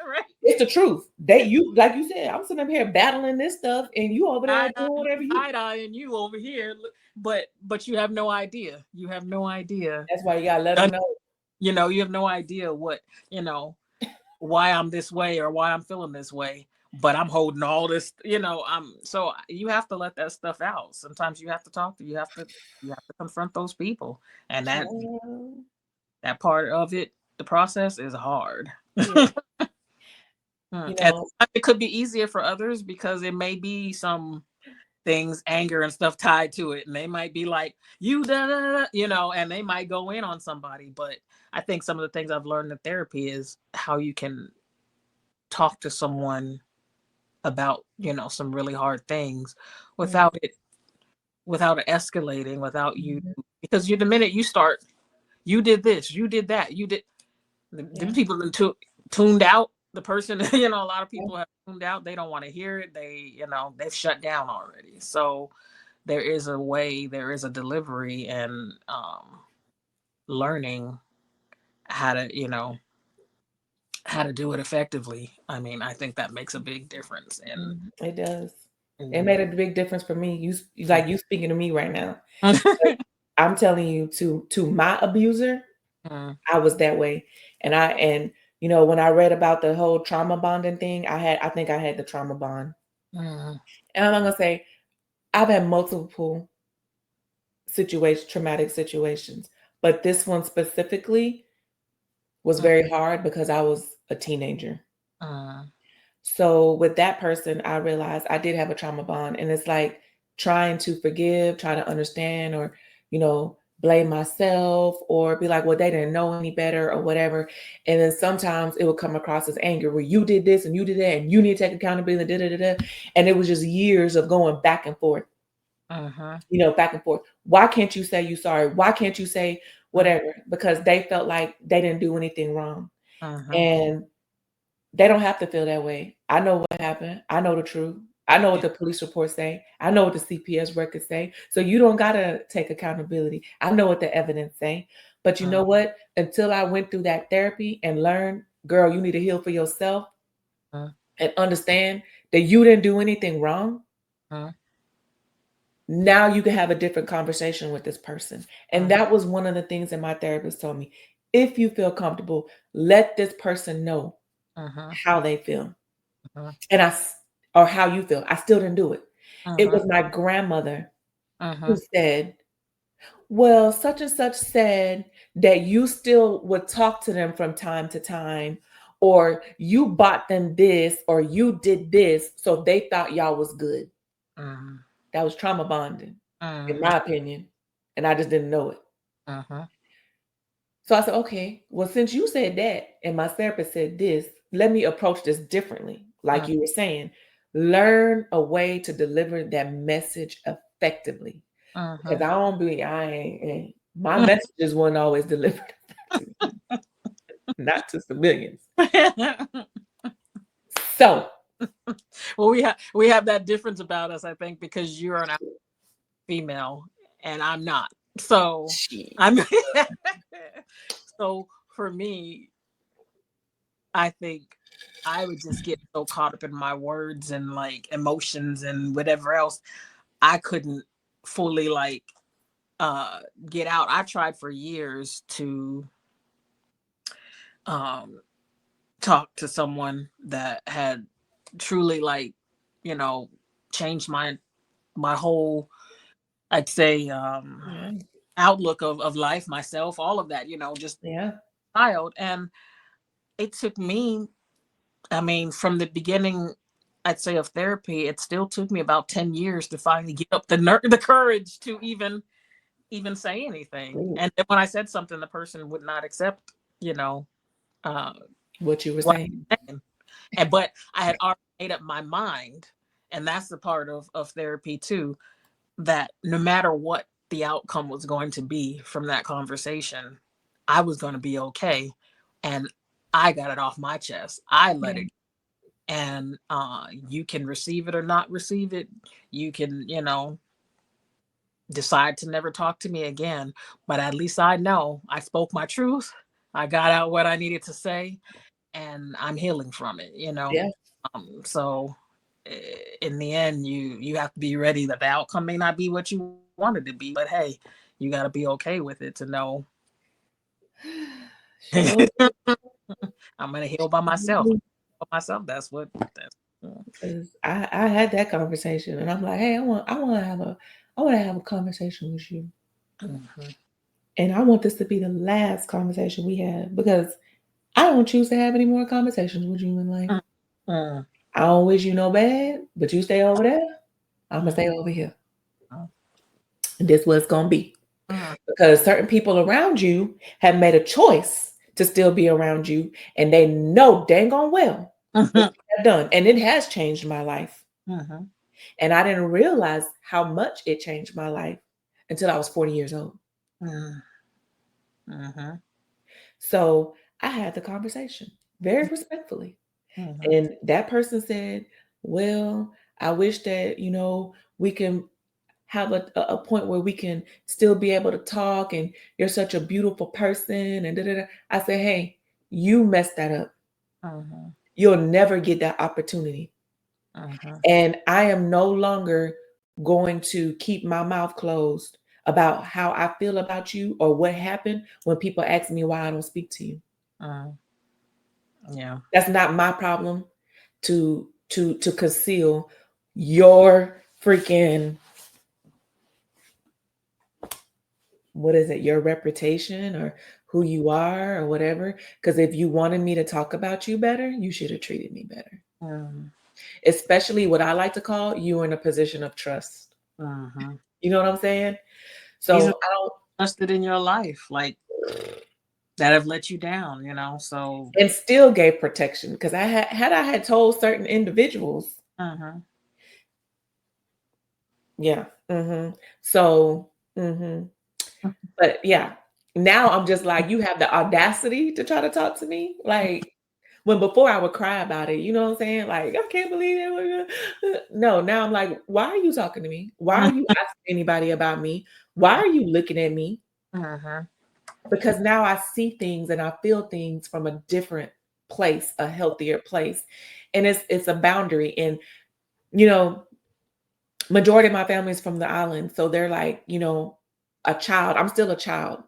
right? It's the truth. You like you said. I'm sitting up here battling this stuff, and you over there Side doing whatever you. eyeing you over here, but you have no idea. You have no idea. That's why you gotta let them know. You have no idea what you know why I'm this way or why I'm feeling this way. But I'm holding all this, I'm so you have to let that stuff out. Sometimes you have to talk to you have to confront those people. And Child. that part of it, the process is hard. Yeah, And you know. it could be easier for others because it may be some things, anger and stuff tied to it. And they might be like, you da da da, and they might go in on somebody. But I think some of the things I've learned in therapy is how you can talk to someone about, some really hard things Mhm, without it escalating, without you, mhm. because the minute you start, you did this, you did that, you did, Yeah, them people are tuned out. The person, a lot of yeah, people have tuned out. They don't want to hear it. They've shut down already. So there is a way, there is a delivery, and learning how to, how to do it effectively. I mean, I think that makes a big difference it does. It in made a big difference for me. Like you speaking to me right now. Like, mm, I'm telling you, to my abuser, I was that way, and when I read about the whole trauma bonding thing, I think I had the trauma bond, mm, and I'm not gonna say I've had multiple traumatic situations, but this one specifically was mm, very hard because I was a teenager. mm, So with that person, I realized I did have a trauma bond, and it's like trying to forgive, trying to understand, or blame myself, or be like, well, they didn't know any better, or whatever. And then sometimes it would come across as anger, where you did this and you did that, and you need to take accountability, da da da da. And it was just years of going back and forth, mhm, back and forth. Why can't you say you sorry? Why can't you say mm, whatever? Because they felt like they didn't do anything wrong, mhm. and they don't have to feel that way. I know what happened. I know the truth. I know what Yeah. the police reports say. I know what the CPS records say. So you don't gotta take accountability. I know what the evidence say. But you Mm, know what? Until I went through that therapy and learned, girl, you need to heal for yourself mm, and understand that you didn't do anything wrong. mm, Now you can have a different conversation with this person. And mm, that was one of the things that my therapist told me. If you feel comfortable, let this person know mhm, how they feel. mhm, And or how you feel. I still didn't do it. It mhm, was my grandmother who mhm, said, well, such and such said that you still would talk to them from time to time, or you bought them this, or you did this, so they thought y'all was good. mhm, That was trauma bonding, in mhm, my opinion. And I just didn't know it. mhm, So I said, okay, well, since you said that and my therapist said this, let me approach this differently. Like you were saying, learn a way to deliver that message effectively. Because mhm. I ain't my messages weren't always delivered effectively, not to civilians. So, Well, we have that difference about us, I think, because you're an female and I'm not. So she, I'm so for me, I think I would just get so caught up in my words and like emotions and whatever else. I couldn't fully like uh get out. I tried for years to um talk to someone that had truly like, you know, changed my whole, I'd say, Yeah. outlook of life, myself, all of that, just Yeah. child. And it took me, I mean, from the beginning, I'd say, of therapy, it still took me about 10 years to finally get up the courage to even say anything. Ooh, And then when I said something, the person would not accept, uh, what you were what saying. I'm saying. But I had already made up my mind, and that's the part of therapy too, that no matter what the outcome was going to be from that conversation, I was going to be okay. And I got it off my chest. I let Yeah. it. And you can receive it or not receive it. You can, decide to never talk to me again. But at least I know I spoke my truth. I got out what I needed to say, and I'm healing from it. Yeah. So in the end, you have to be ready that the outcome may not be what you wanted to be, but hey, you got to be okay with it to know So I'm gonna heal by myself. By myself. That's what. That's. 'cause I had that conversation and I'm like, hey, I want to have a conversation with you. Mhm. And I want this to be the last conversation we have because I don't choose to have any more conversations with you in life. Mm, mm, I don't wish you no bad, but you stay over there. I'm gonna mm, stay over here. mm, And this what it's gonna be. mm, Because certain people around you have made a choice to still be around you, and they know dang on well what mhm, you have done. And it has changed my life. mhm, And I didn't realize how much it changed my life until I was 40 years old. mm, mhm, So I had the conversation very respectfully. mhm, And that person said, well, I wish that, we can have a point where we can still be able to talk and you're such a beautiful person and da, da, da. I said, hey, you messed that up. mhm, You'll never get that opportunity. mhm, And I am no longer going to keep my mouth closed about how I feel about you or what happened when people ask me why I don't speak to you. mm. Yeah. That's not my problem to conceal your freaking, what is it, your reputation or who you are or whatever. Because if you wanted me to talk about you better, you should have treated me better. Mm, Especially what I like to call you in a position of trust. mhm. You know what I'm saying? These So are I don't, trusted in your life, like that have let you down. So. and still gave protection because I had told certain individuals, Mhm. yeah, so, but yeah, now I'm just like, you have the audacity to try to talk to me, like when before I would cry about it, you know what I'm saying? Like I can't believe it. No, now I'm like, why are you talking to me? Why are you asking anybody about me? Why are you looking at me? Mhm. Because now I see things and I feel things from a different place, a healthier place. And it's a boundary. And you know, majority of my family is from the island. So they're like, a child. I'm still a child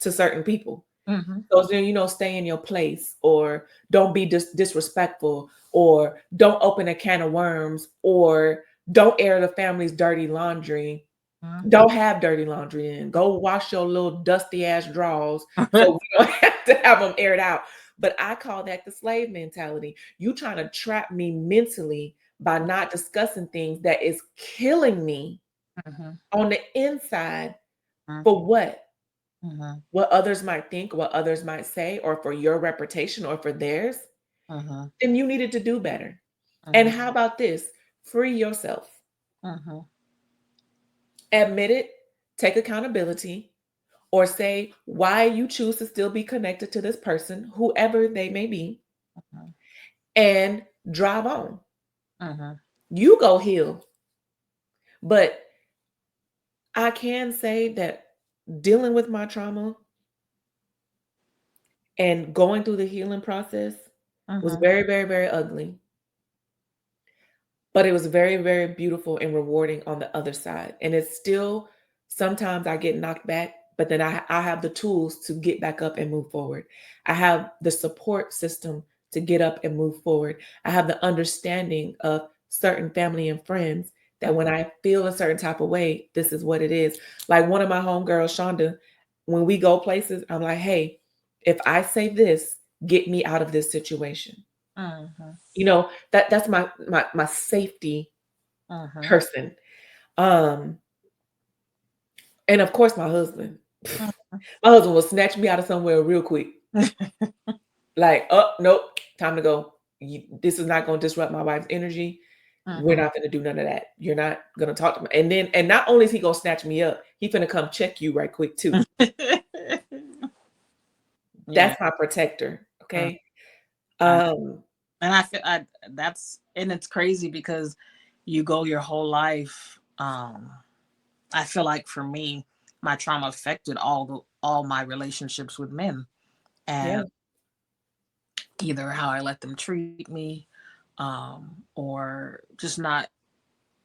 to certain people. Mhm. So then, stay in your place or don't be disrespectful or don't open a can of worms or don't air the family's dirty laundry. Mhm. Don't have dirty laundry in. Go wash your little dusty ass drawers so we don't have to have them aired out. But I call that the slave mentality. You trying to trap me mentally by not discussing things that is killing me Mhm. on the inside Mhm. for what? Mhm. What others might think, what others might say, or for your reputation or for theirs, Mhm. then you needed to do better. And Mhm. how about this? Free yourself. Mhm. Admit it, take accountability, or say why you choose to still be connected to this person, whoever they may be, Mhm. and drive on. Mhm. You go heal. But I can say that dealing with my trauma And going through the healing process was Mhm. very, very, very ugly, but it was very, very beautiful and rewarding on the other side. And it's still sometimes I get knocked back, but then I have the tools to get back up and move forward. I have the support system to get up and move forward. I have the understanding of certain family and friends that when I feel a certain type of way, this is what it is. Like one of my homegirls, Shonda, when we go places, I'm like, hey, if I say this, get me out of this situation. Mhm. That's my safety Mhm. person. Um, and of course my husband. My husband will snatch me out of somewhere real quick. Like, oh nope, time to go. This is not gonna disrupt my wife's energy. We're Mhm. not gonna do none of that. You're not gonna talk to me. And not only is he gonna snatch me up, he finna come check you right quick too. Yeah. That's my protector. Mm. Okay. I Um, and I feel that's and it's crazy because you go your whole life. I feel like for me, my trauma affected all my relationships with men, yeah, and either how I let them treat me, or just not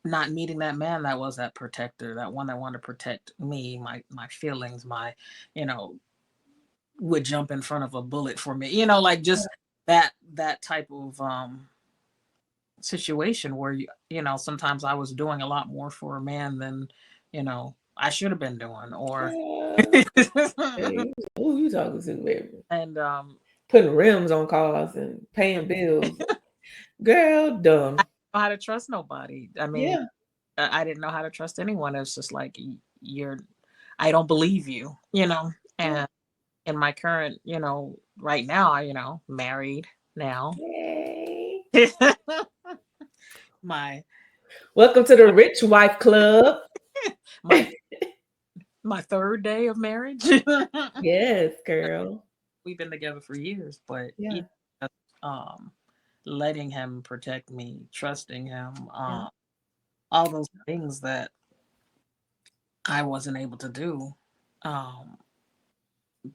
meeting that man that was that protector, that one that wanted to protect me, my feelings, my, you know, would jump in front of a bullet for me, like just that type of situation where sometimes I was doing a lot more for a man than I should have been doing, or yeah. Hey, who you talking to, baby? and Putting rims on cars and paying bills. Girl, dumb. know how to trust nobody. I mean, Yeah, I didn't know how to trust anyone. It's just like you're I don't believe you, yeah. and in my current, right now, married now. Yay. my Welcome to the Rich Wife Club. my my third day of marriage. Yes, girl. We've been together for years, but Yeah, um letting him protect me, trusting him, yeah, all those things that I wasn't able to do, um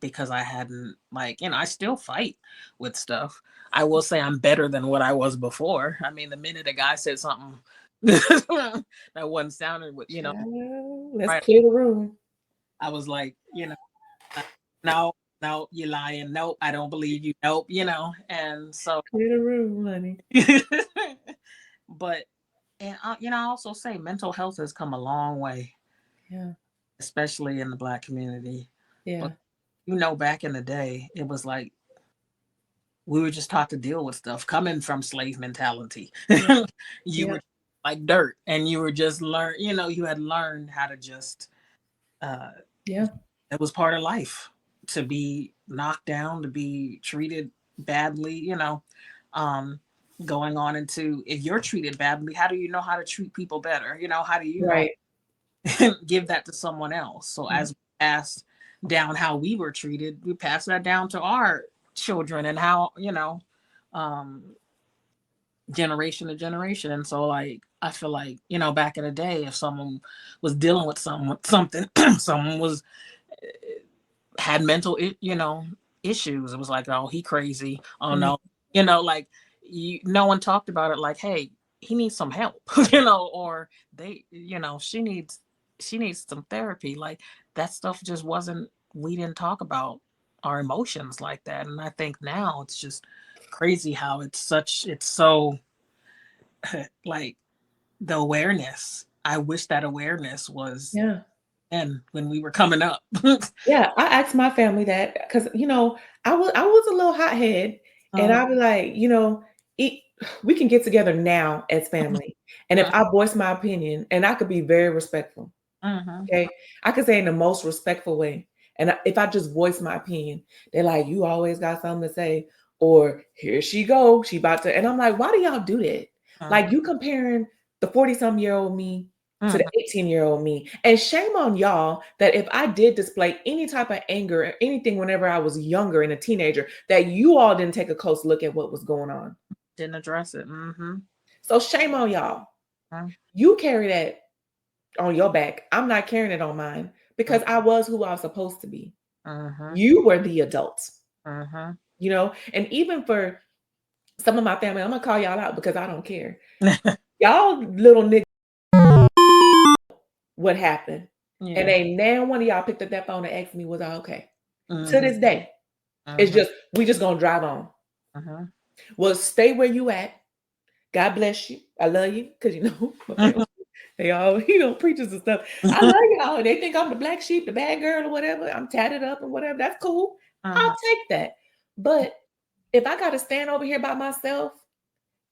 because I hadn't, like, I still fight with stuff. I will say I'm better than what I was before. I mean, the minute a guy said something that wasn't sounding with, child. Let's right, clear the room. I was like, uh, no, no, you're lying. Nope, I don't believe you. Nope, and so, Clear the room, honey. but, and I also say mental health has come a long way, Yeah, especially in the Black community. But yeah, back in the day, it was like we were just taught to deal with stuff coming from slave mentality. yeah, You yeah, were like dirt, and you were just you had learned how to just, uh, yeah, it was part of life to be knocked down, to be treated badly, um, going on into, if you're treated badly, how do you know how to treat people better? How do you know right. give that to someone else? So Yeah, as we passed down how we were treated, we pass that down to our children, and how, um, generation to generation. And so, like, I feel like, back in the day, if someone was dealing with something, someone was had mental, issues. It was like, oh, he crazy. Oh mm, no, like, no one talked about it. Like, hey, he needs some help, or she needs some therapy. Like, that stuff just wasn't. We didn't talk about our emotions like that. And I think now it's just crazy how it's so like the awareness. I wish that awareness was yeah. and when we were coming up. Yeah, I asked my family that because I was a little hothead, and uh, I'd be like, it, we can get together now as family, and if I voice my opinion, and I could be very respectful, mhm. okay, I could say in the most respectful way, and if I just voice my opinion, they're like, you always got something to say, or here she go, she about to, and I'm like, why do y'all do that? Mhm. Like you comparing the 40-some-year-old me to the Mhm. 18-year-old me. And shame on y'all that if I did display any type of anger or anything whenever I was younger and a teenager, that you all didn't take a close look at what was going on. Didn't address it. Mhm. So shame on y'all. Mhm. You carry that on your back. I'm not carrying it on mine because I was who I was supposed to be. Mhm. You were the adults. You know, and even for some of my family, I'm gonna call y'all out because I don't care. Y'all little niggas, what happened? And Yeah. ain't now one of y'all picked up that phone and asked me was I okay. To Mhm. this day, it's Mhm. just we just gonna drive on. Mhm. Well, stay where you at. God bless you. I love you because you know my family. They all preachers and stuff. I love y'all. They think I'm the black sheep, the bad girl, or whatever. I'm tatted up and whatever. That's cool. I'll take that. But if I got to stand over here by myself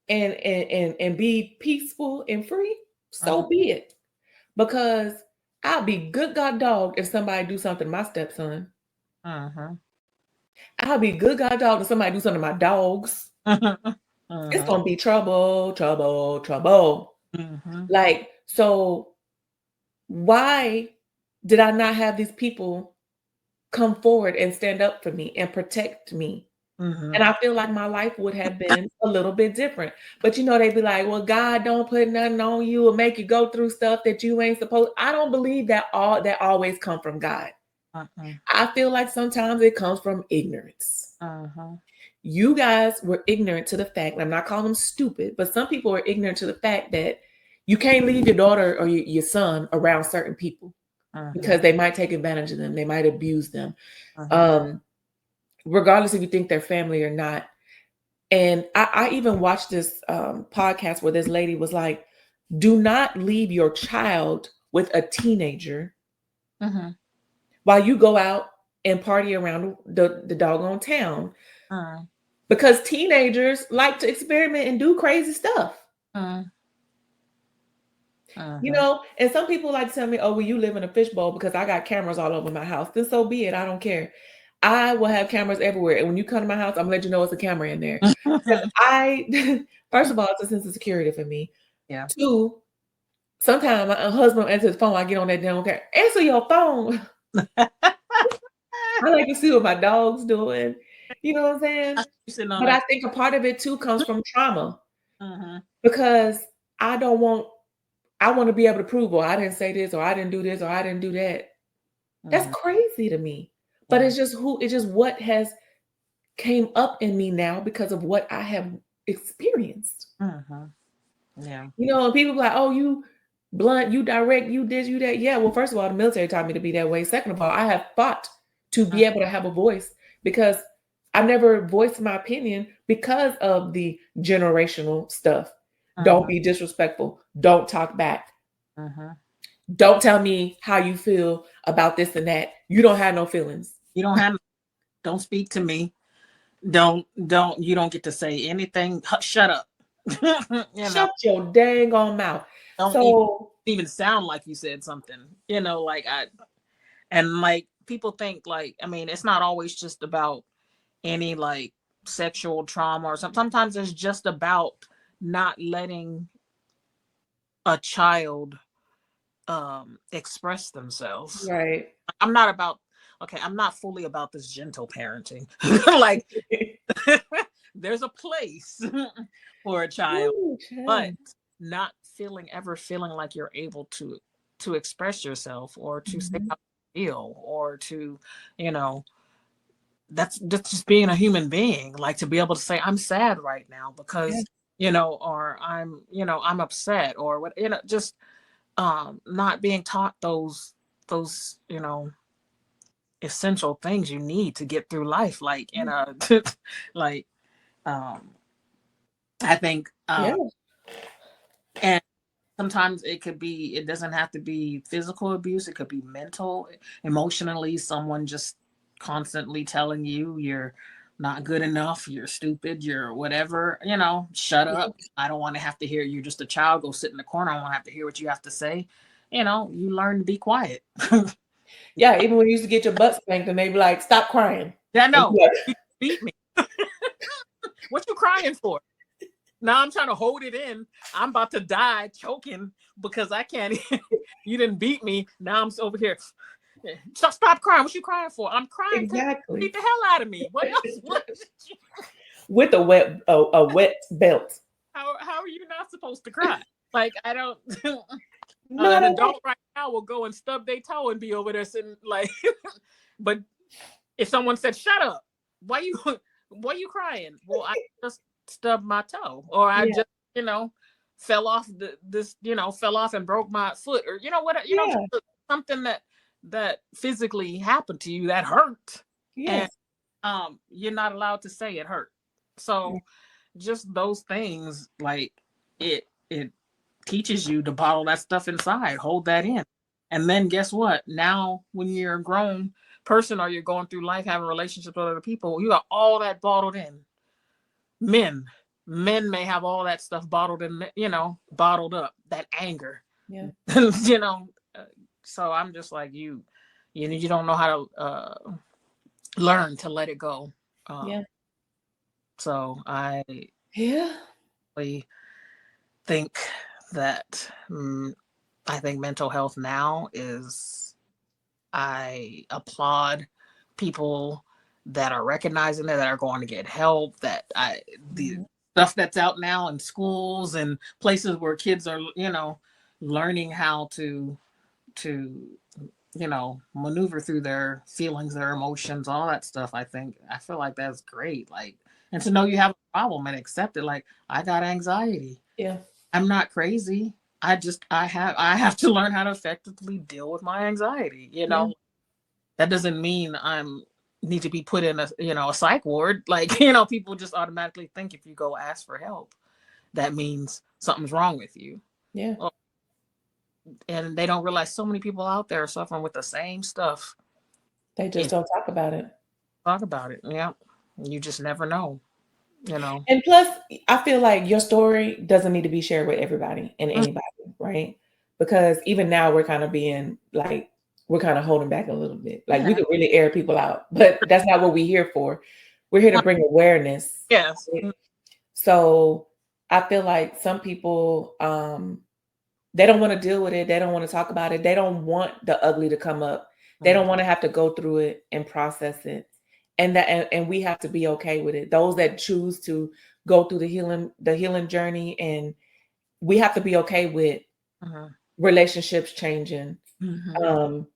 and be peaceful and free, so be it. Because I'll be good God dog if somebody do something to my stepson. I'll be good God dog if somebody do something to my dogs. It's gonna be trouble, trouble, trouble. Like, so why did I not have these people come forward and stand up for me and protect me? And I feel like my life would have been a little bit different. But they'd be like, well, God don't put nothing on you or make you go through stuff that you ain't supposed. I don't believe that that always come from God. I feel like sometimes it comes from ignorance. You guys were ignorant to the fact, and I'm not calling them stupid, but some people are ignorant to the fact that you can't leave your daughter or your son around certain people because they might take advantage of them. They might abuse them. Regardless if you think they're family or not. And I even watched this podcast where this lady was like, do not leave your child with a teenager while you go out and party around the doggone town. Because teenagers like to experiment and do crazy stuff. And some people like to tell me, oh, well, you live in a fishbowl because I got cameras all over my house. Then so be it. I don't care. I will have cameras everywhere. And when you come to my house, I'm gonna let you know it's a camera in there. First of all, it's a sense of security for me. Yeah. Two, sometimes my husband answers his phone, I get on that damn okay. Answer your phone. I like to see what my dog's doing. You know what I'm saying? But I think a part of it too comes from trauma. Because I want to be able to prove, or I didn't say this, or I didn't do this, or I didn't do that. That's crazy to me. But it's just what has came up in me now because of what I have experienced. Yeah. And people like, oh, you blunt, you direct, you this, you that. Yeah, well, first of all, the military taught me to be that way. Second of all, I have fought to be able to have a voice because I never voiced my opinion because of the generational stuff. Don't be disrespectful. Don't talk back. Don't tell me how you feel about this and that. You don't have no feelings. Don't speak to me. You don't get to say anything. Shut up. Shut your dang on mouth. Don't even sound like you said something. Like people think like, I mean, it's not always just about any like sexual trauma or something. Sometimes it's just about not letting a child express themselves. Right. I'm not fully about this gentle parenting. Like there's a place for a child, Ooh, but not ever feeling like you're able to express yourself or to say how you feel or to, that's just being a human being, like to be able to say I'm sad right now because or I'm upset or what, just not being taught those essential things you need to get through life, like like um I think and sometimes it doesn't have to be physical abuse, it could be mental, emotionally, someone just constantly telling you you're not good enough, you're stupid, you're whatever, shut up, I don't want to have to hear, you're just a child, go sit in the corner, I don't want to have to hear what you have to say. You learn to be quiet. Yeah, even when you used to get your butt spanked and they be like, stop crying. Yeah, no, you beat me. What you crying for? Now I'm trying to hold it in. I'm about to die choking because I can't. You didn't beat me. Now I'm over here. Stop crying. What you crying for? I'm crying because you beat the hell out of me. What else? With a wet belt. How are you not supposed to cry? Like, I don't. Not an adult right now will go and stub their toe and be over there sitting like. But if someone said, "Shut up," why you why you crying? Well, I just stubbed my toe, or I Yeah. just, fell off fell off and broke my foot, or what, Yeah. just something that physically happened to you that hurt, and Yes. you're not allowed to say it hurt. Yeah. So just those things, like, it teaches you to bottle that stuff inside, hold that in. And then guess what? Now when you're a grown person, or you're going through life having relationships with other people, you got all that bottled in. Men, men may have all that stuff bottled in, bottled up, that anger. Yeah. you know. Uh, So I'm just like you don't know how to learn to let it go. Um, Yeah. so I Yeah. really think that I think mental health now is, I applaud people that are recognizing that are going to get help. That the Mhm. stuff that's out now in schools and places where kids are, learning how to maneuver through their feelings, their emotions, all that stuff. I feel like that's great. Like, and to know you have a problem and accept it. Like, I got anxiety. Yeah. I'm not crazy. I have to learn how to effectively deal with my anxiety. Yeah. That doesn't mean I'm need to be put in a psych ward. Like, people just automatically think if you go ask for help, that means something's wrong with you. Yeah. Well, and they don't realize so many people out there are suffering with the same stuff. They just And don't talk about it. talk about it. Yeah. You just never know, you know. And plus, I feel like your story doesn't need to be shared with everybody and Mm, anybody, right? Because even now we're kind of being like, we're kind of holding back a little bit. Like we yeah. could really air people out, but that's not what we're here for. We're here to bring awareness. Yes. Right? So I feel like some people, they don't want to deal with it. They don't want to talk about it. They don't want the ugly to come up. They Mm, don't want to have to go through it and process it. And we have to be okay with it. Those that choose to go through the healing journey, and we have to be okay with mhm, relationships changing, mhm, um,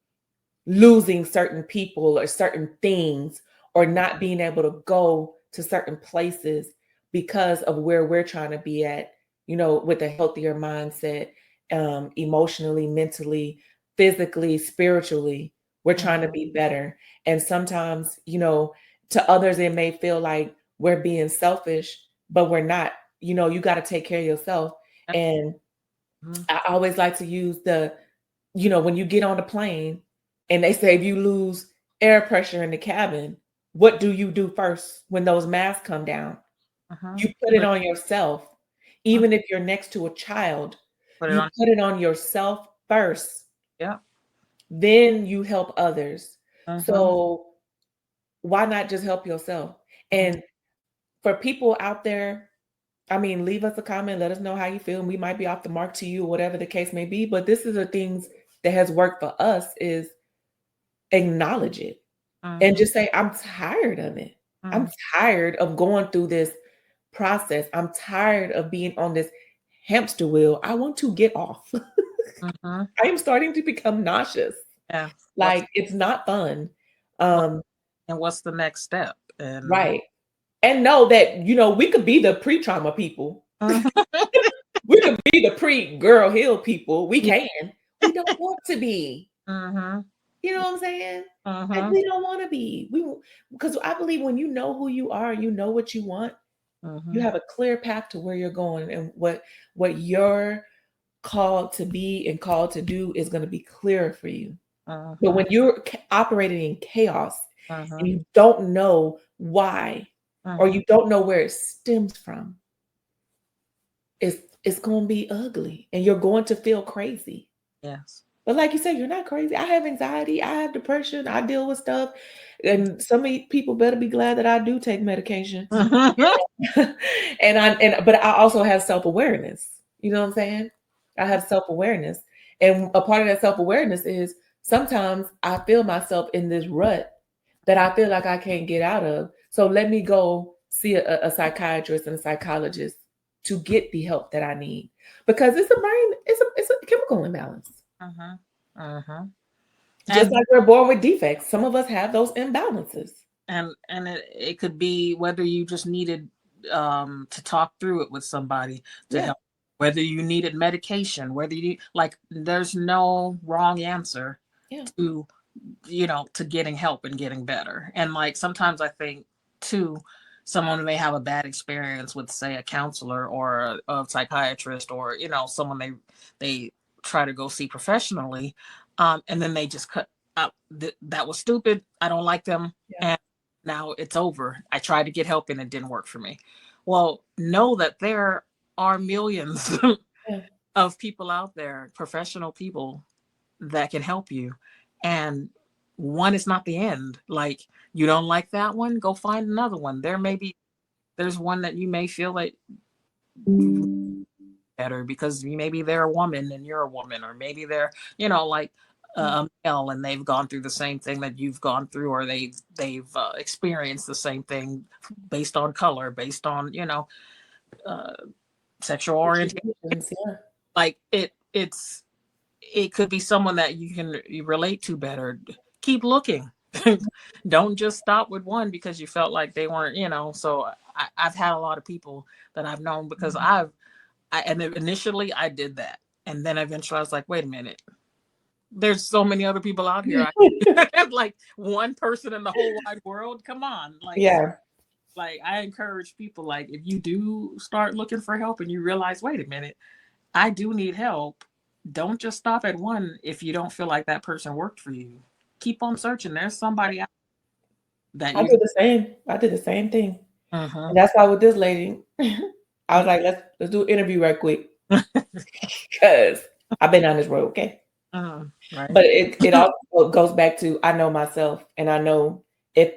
losing certain people or certain things, or not being able to go to certain places because of where we're trying to be at, with a healthier mindset, emotionally, mentally, physically, spiritually. We're trying to mhm. be better. And sometimes, to others, it may feel like we're being selfish, but we're not. You got to take care of yourself. And Mhm. I always like to use when you get on the plane and they say if you lose air pressure in the cabin, what do you do first when those masks come down? Mhm. You put it on yourself. Mhm. Even if you're next to a child, Put it you on. put it on yourself first. Yeah. Then you help others. Mhm, So why not just help yourself? mhm. And for people out there, I mean, leave us a comment. Let us know how you feel. We might be off the mark to you, whatever the case may be. But this is the things that has worked for us is acknowledge it and Mhm, just say, I'm tired of it. I'm mhm, tired of going through this process. I'm tired of being on this hamster wheel. I want to get off. mhm. I am starting to become nauseous. Yeah. What's Like it's not fun. what Um, and what's the next step? And right. And know that, we could be the pre-trauma people. Mhm. We could be the pre-girl heal people. We Yeah. can. We don't want to be. Mhm. You know what I'm saying? Like Mhm. we don't want to be. Because I believe when you know who you are, you know what you want, you Mhm. have a clear path to where you're going, and what you're called to be and called to do is going to be clearer for you. But Mhm. when you're operating in chaos and Mhm. you don't know why, or Mhm. you don't know where it stems from, it's going to be ugly and you're going to feel crazy. Yes. But like you said, you're not crazy. I have anxiety, I have depression, I deal with stuff. And some people better be glad that I do take medication. Mhm. But I also have self-awareness. You know what I'm saying? I have self-awareness. And a part of that self-awareness is sometimes I feel myself in this rut that I feel like I can't get out of. So let me go see a psychiatrist and a psychologist to get the help that I need. Because it's a chemical imbalance. Mhm. Mhm. Just And like we're born with defects, some of us have those imbalances. And it could be whether you just needed to talk through it with somebody to Yeah. help, whether you needed medication, whether you like, there's no wrong answer Yeah. to, to getting help and getting better. And like sometimes I think too, someone may have a bad experience with, say, a counselor or a psychiatrist, or someone they try to go see professionally, and then they just cut out, that was stupid, I don't like them, Yeah. and now it's over. I tried to get help and it didn't work for me. Well, know that there are millions Yeah. of people out there, professional people, that can help you. And one is not the end. Like, you don't like that one, go find another one. There's one that you may feel like better because maybe they're a woman and you're a woman, or maybe they're, like a male and they've gone through the same thing that you've gone through, or they've experienced the same thing based on color, based on, uh, sexual orientation. Yeah. Like it could be someone that you relate to better. Keep looking. Don't just stop with one because you felt like they weren't, So I've had a lot of people that I've known because and initially I did that. And then eventually I was like, wait a minute, there's so many other people out here. I have like one person in the whole wide world. Come on. Yeah. Like I encourage people, like, if you do start looking for help and you realize, wait a minute, I do need help, don't just stop at one if you don't feel like that person worked for you. Keep on searching. There's somebody out that I you. did the same. I did the same thing. Uh-huh. And that's why with this lady, I was like, let's do an interview right quick. Because I've been on this road, okay? Right. But it also goes back to, I know myself, and I know if,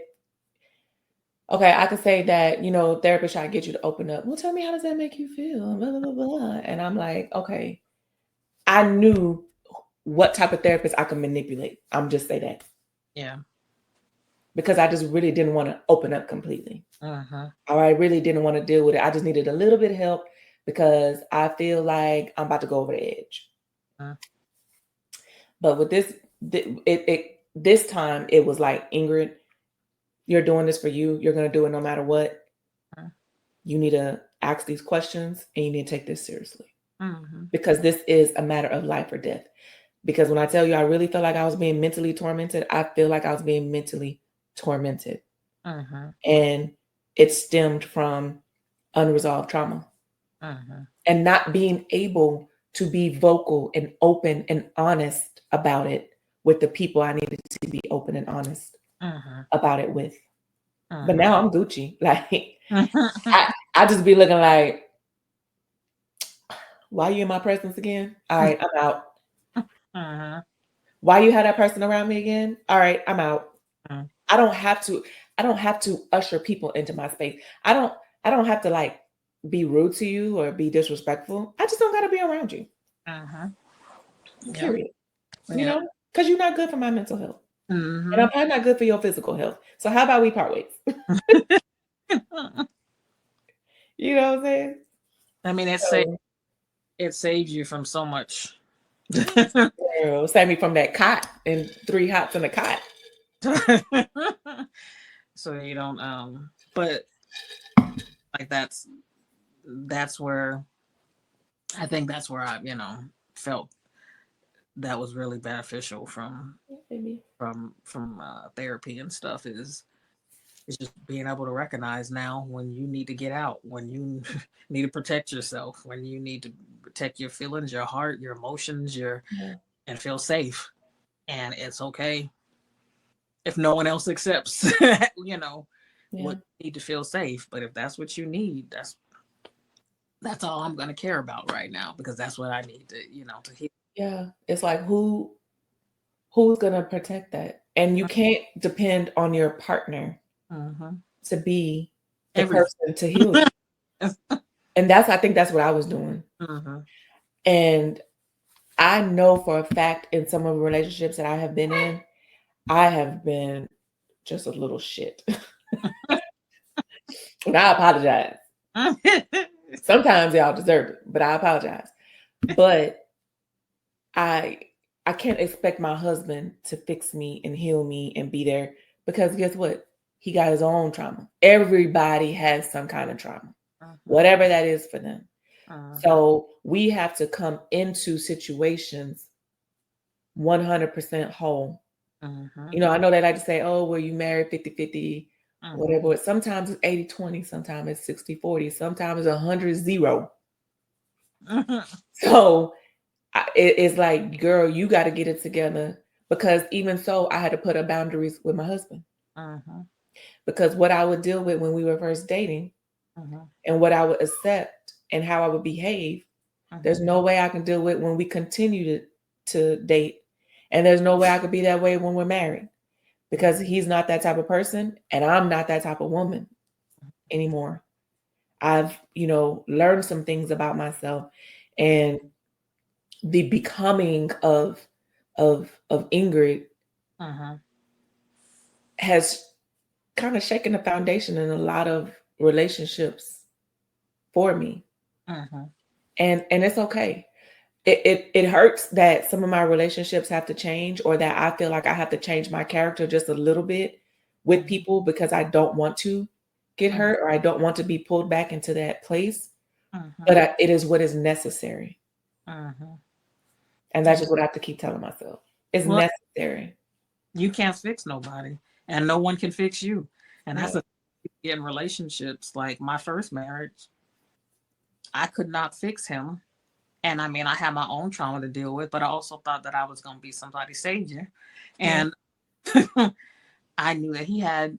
okay, I could say that, therapists try to get you to open up. Well, tell me, how does that make you feel? Blah, blah, blah, blah. And I'm like, okay, I knew what type of therapist I could manipulate. I'm just say that. Yeah. Because I just really didn't want to open up completely. Uh-huh. Or I really didn't want to deal with it. I just needed a little bit of help because I feel like I'm about to go over the edge. Uh-huh. But with this time, it was like, Ingrid, you're doing this for you. You're going to do it no matter what. Uh-huh. You need to ask these questions and you need to take this seriously. Uh-huh. Because this is a matter of life or death. Because when I tell you, I really felt like I was being mentally tormented, I feel like I was being mentally tormented. Uh-huh. And it stemmed from unresolved trauma. Uh-huh. And not being able to be vocal and open and honest about it with the people I needed to be open and honest about it with. But now I'm Gucci. Like, I just be looking like, why you in my presence again? All right, I'm out. Why you had that person around me again? All right, I'm out. I don't have to usher people into my space. I don't have to like be rude to you or be disrespectful. I just don't got to be around you. Period. Yeah. Because you're not good for my mental health. And I'm probably not good for your physical health. So how about we part ways? You know what I'm saying? I mean, it saves you from so much. Girl, save me from that cot and 3 hots in a cot. So you don't but like that's where I think that's where I felt that was really beneficial from therapy and stuff, is just being able to recognize now when you need to get out, when you need to protect yourself, when you need to protect your feelings, your heart, your emotions, and feel safe. And it's okay if no one else accepts what you need to feel safe. But if that's what you need, that's all I'm gonna care about right now, because that's what I need to to heal. Yeah, it's like who's gonna protect that? And you can't depend on your partner to be the person to heal you. And I think that's what I was doing. And I know for a fact in some of the relationships that I have been in, I have been just a little shit. And I apologize. Sometimes y'all deserve it, but I apologize. But I can't expect my husband to fix me and heal me and be there, because guess what? he got his own trauma. Everybody has some kind of trauma, Mhm. whatever that is for them. Mhm. So we have to come into situations 100% whole. Mhm. You know, I know they like to say, oh, well, you married 50-50, Mhm. whatever. But sometimes it's 80-20, sometimes it's 60-40, sometimes it's 100-0. Mhm. So it's like, girl, you got to get it together. Because even so, I had to put up boundaries with my husband. Mhm. Because what I would deal with when we were first dating Mhm. and what I would accept and how I would behave, there's Mhm. no way I can deal with when we continue to date. And there's no way I could be that way when we're married. Because he's not that type of person and I'm not that type of woman anymore. I've, learned some things about myself, and the becoming of Ingrid Mhm. has kind of shaken the foundation in a lot of relationships for me. Mhm. And it's okay. It hurts that some of my relationships have to change, or that I feel like I have to change my character just a little bit with Mhm. people because I don't want to get Mhm. hurt, or I don't want to be pulled back into that place. But Mhm. it is what is necessary. Mhm. And that's Yeah. just what I have to keep telling myself. It's Well, necessary. you can't fix nobody, and no one can fix you. And that's Right. a in relationships. Like my first marriage, I could not fix him. And I mean, I had my own trauma to deal with, but I also thought that I was going to be somebody's savior. Yeah. And I knew that he had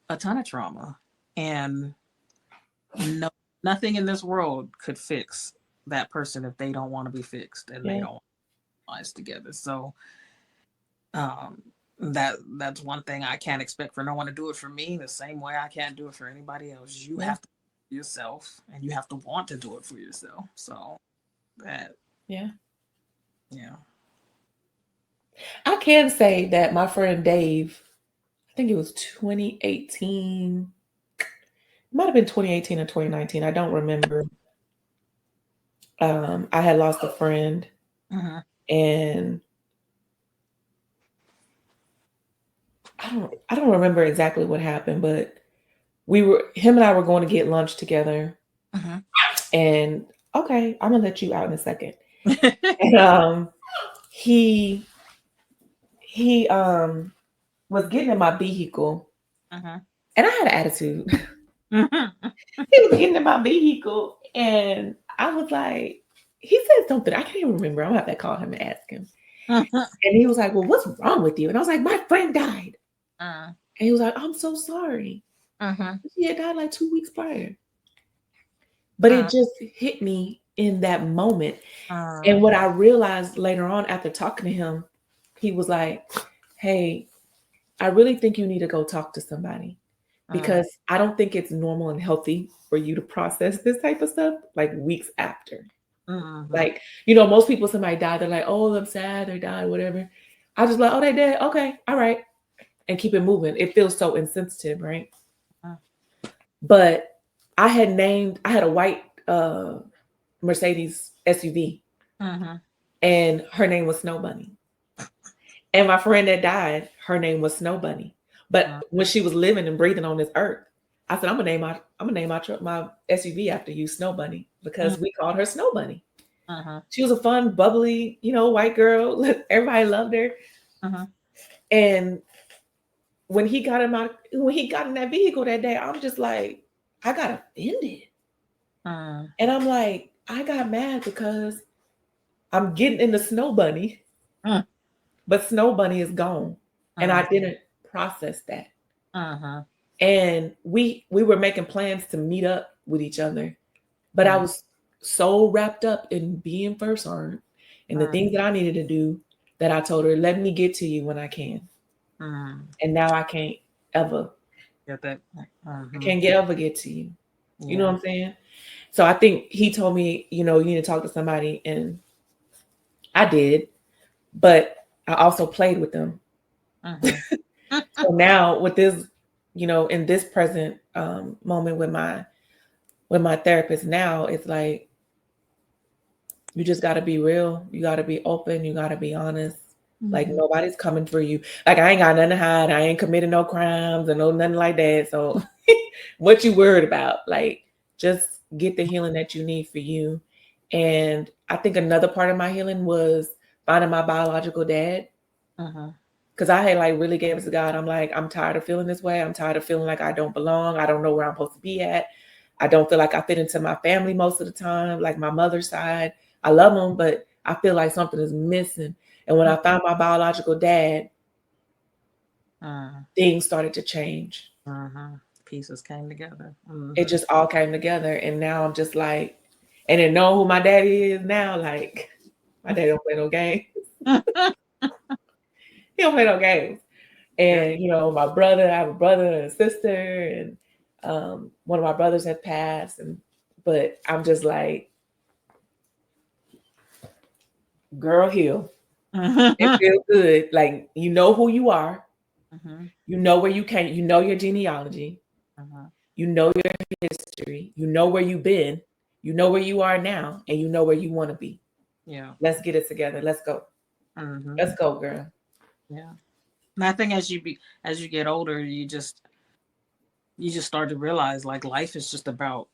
a ton of trauma, and no, nothing in this world could fix that person if they don't want to be fixed and they Yeah. don't want to lives together. So um, that's one thing I can't expect for no one to do it for me. The same way I can't do it for anybody else. You Yeah. have to do it yourself, and you have to want to do it for yourself. So that, Yeah. yeah. I can say that my friend Dave, I think it was 2018. It might have been 2018 or 2019. I don't remember. I had lost a friend, Mm-hmm. and I don't remember exactly what happened, but him and I were going to get lunch together, Mm-hmm. and okay, I'm gonna let you out in a second. And he he was getting in my vehicle, Mm-hmm. and I had an attitude. Mm-hmm. He was getting in my vehicle, and I was like, he said something. I can't even remember. I'm gonna have to call him and ask him. And he was like, "Well, what's wrong with you?" And I was like, "My friend died." And he was like, "I'm so sorry." Mm-hmm. She had died like 2 weeks prior. But it just hit me in that moment. And what I realized later on after talking to him, he was like, "Hey, I really think you need to go talk to somebody, because I don't think it's normal and healthy for you to process this type of stuff like weeks after." Mm-hmm. Like, most people, somebody died, they're like, "Oh, I'm sad, they died, whatever." I just like, "Oh, they dead. Okay, all right." And keep it moving. It feels so insensitive, right? But I had a white Mercedes SUV, Mm-hmm. and her name was Snow Bunny. And my friend that died, her name was Snow Bunny. But when she was living and breathing on this earth, I said, I'm gonna name my truck, my SUV, after you, Snow Bunny, because we called her Snow Bunny. Mm-hmm. She was a fun, bubbly, white girl. Everybody loved her. Mm-hmm. And when he got in that vehicle that day, I'm just like, I got offended. And I'm like, I got mad because I'm getting in the Snow Bunny, Mm-hmm. but Snow Bunny is gone. And I didn't process that. Mm-hmm. And we were making plans to meet up with each other, but I was so wrapped up in being first armed and the things that I needed to do, that I told her, let me get to you when I can. Mm-hmm. And now I can't ever. Get that. I Mm-hmm. can't ever get to you. You know what Yeah. I'm saying? So I think he told me, you need to talk to somebody, and I did, but I also played with them. Mm-hmm. So now with this, in this present moment with my therapist now, it's like, you just got to be real. You got to be open. You got to be honest. Like nobody's coming for you. Like I ain't got nothing to hide. I ain't committed no crimes or no nothing like that. So what you worried about? Like just get the healing that you need for you. And I think another part of my healing was finding my biological dad. Because I had like really gave it to God. I'm like, I'm tired of feeling this way. I'm tired of feeling like I don't belong. I don't know where I'm supposed to be at. I don't feel like I fit into my family most of the time, like my mother's side. I love them, but I feel like something is missing. And when I found my biological dad, things started to change. Pieces came together. It just all came together. And now I'm just like, and then know who my daddy is now. Like, my daddy don't play no games. He don't play no games. And, you know, my brother, I have a brother and a sister, and one of my brothers had passed. But I'm just like, girl, heal. It feels good. Like, you know who you are. You know where you came. You know your genealogy. You know your history. You know where you've been. You know where you are now. And you know where you want to be. Yeah. Let's get it together. Let's go. Let's go, girl. Yeah. And I think as you get older, you just start to realize like life is just about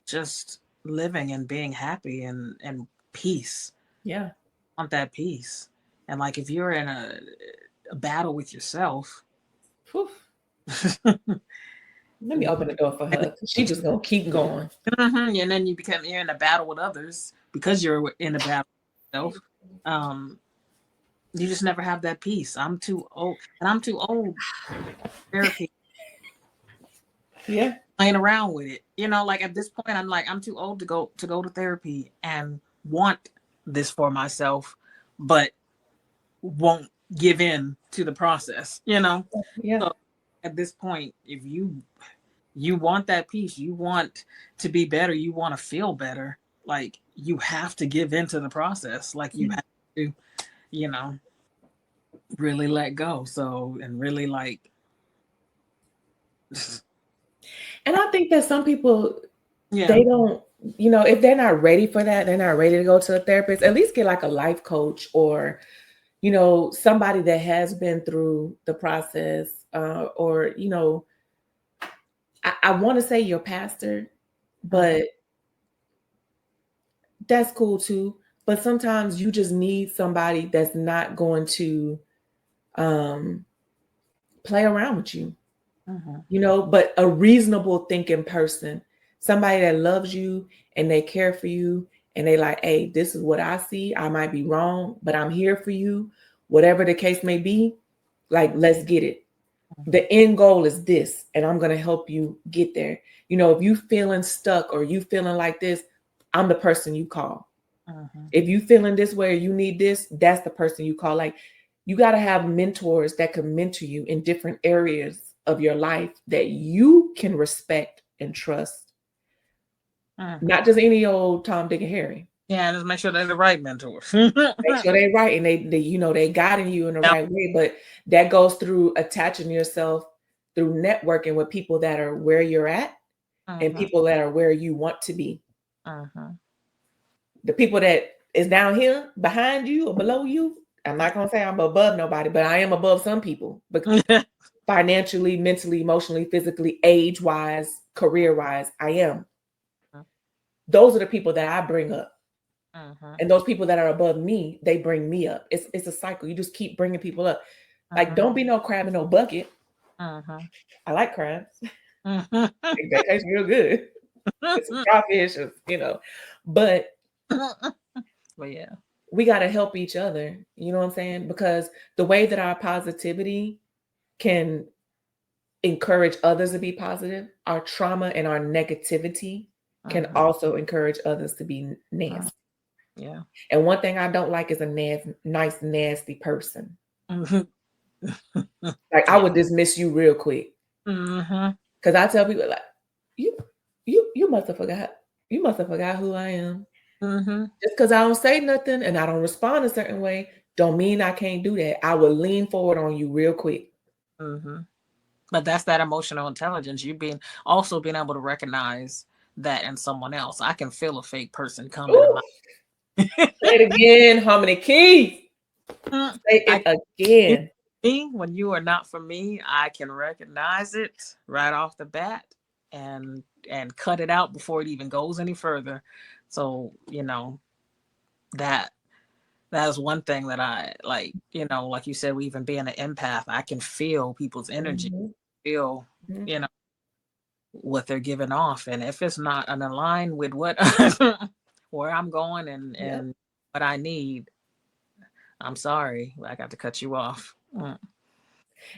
just living and being happy and peace. Yeah. I want that peace. And like if you're in a battle with yourself, let me open the door for her. She just gonna keep going. And then you're in a battle with others because you're in a battle with yourself. You just never have that peace. I'm too old, and I'm too old for therapy. Yeah. Playing around with it. You know, like at this point I'm like, I'm too old to go to therapy and want this for myself, but won't give in to the process, you know? Yeah. So at this point, if you want that peace, you want to be better, you want to feel better, like you have to give into the process. Like you have to, you know, really let go. So, and really like. And I think that some people, they don't, you know, if they're not ready for that, they're not ready to go to a therapist, at least get like a life coach or, you know, somebody that has been through the process, or, you know, I want to say your pastor, but that's cool too. But sometimes you just need somebody that's not going to play around with you, you know, but a reasonable thinking person, somebody that loves you and they care for you and they like, hey, this is what I see. I might be wrong, but I'm here for you. Whatever the case may be, like, let's get it. The end goal is this, and I'm going to help you get there. You know, if you feeling stuck or you feeling like this, I'm the person you call. If you feeling this way or you need this, that's the person you call. Like, you got to have mentors that can mentor you in different areas of your life that you can respect and trust. Not just any old Tom, Dick, and Harry. Yeah, just make sure they're the right mentors. Make sure they're right and they you know, they guiding you in the right way. But that goes through attaching yourself through networking with people that are where you're at and people that are where you want to be. The people that is down here behind you or below you, I'm not gonna say I'm above nobody, but I am above some people because financially, mentally, emotionally, physically, age-wise, career-wise, I am. Those are the people that I bring up. And those people that are above me, they bring me up. It's a cycle. You just keep bringing people up. Like, don't be no crab in no bucket. I like crabs. That tastes real good. It's some crawfish, you know. But yeah, we got to help each other. You know what I'm saying? Because the way that our positivity can encourage others to be positive, our trauma and our negativity can also encourage others to be nasty. Yeah. And one thing I don't like is a nice, nasty person. Like, I would dismiss you real quick. Because I tell people, like, you must have forgot. You must have forgot who I am. Just because I don't say nothing and I don't respond a certain way, don't mean I can't do that. I will lean forward on you real quick. But that's that emotional intelligence. You also being able to recognize that in someone else. I can feel a fake person coming. Say it again, Harmony Keys. Say I it you again. me when you are not for me, I can recognize it right off the bat and cut it out before it even goes any further. So, that that is one thing that I like, like you said, we even being an empath, I can feel people's energy, Mhm, feel, mhm. you know, what they're giving off. And if it's not an align with what where I'm going Yep. and what I need, I'm sorry. I got to cut you off.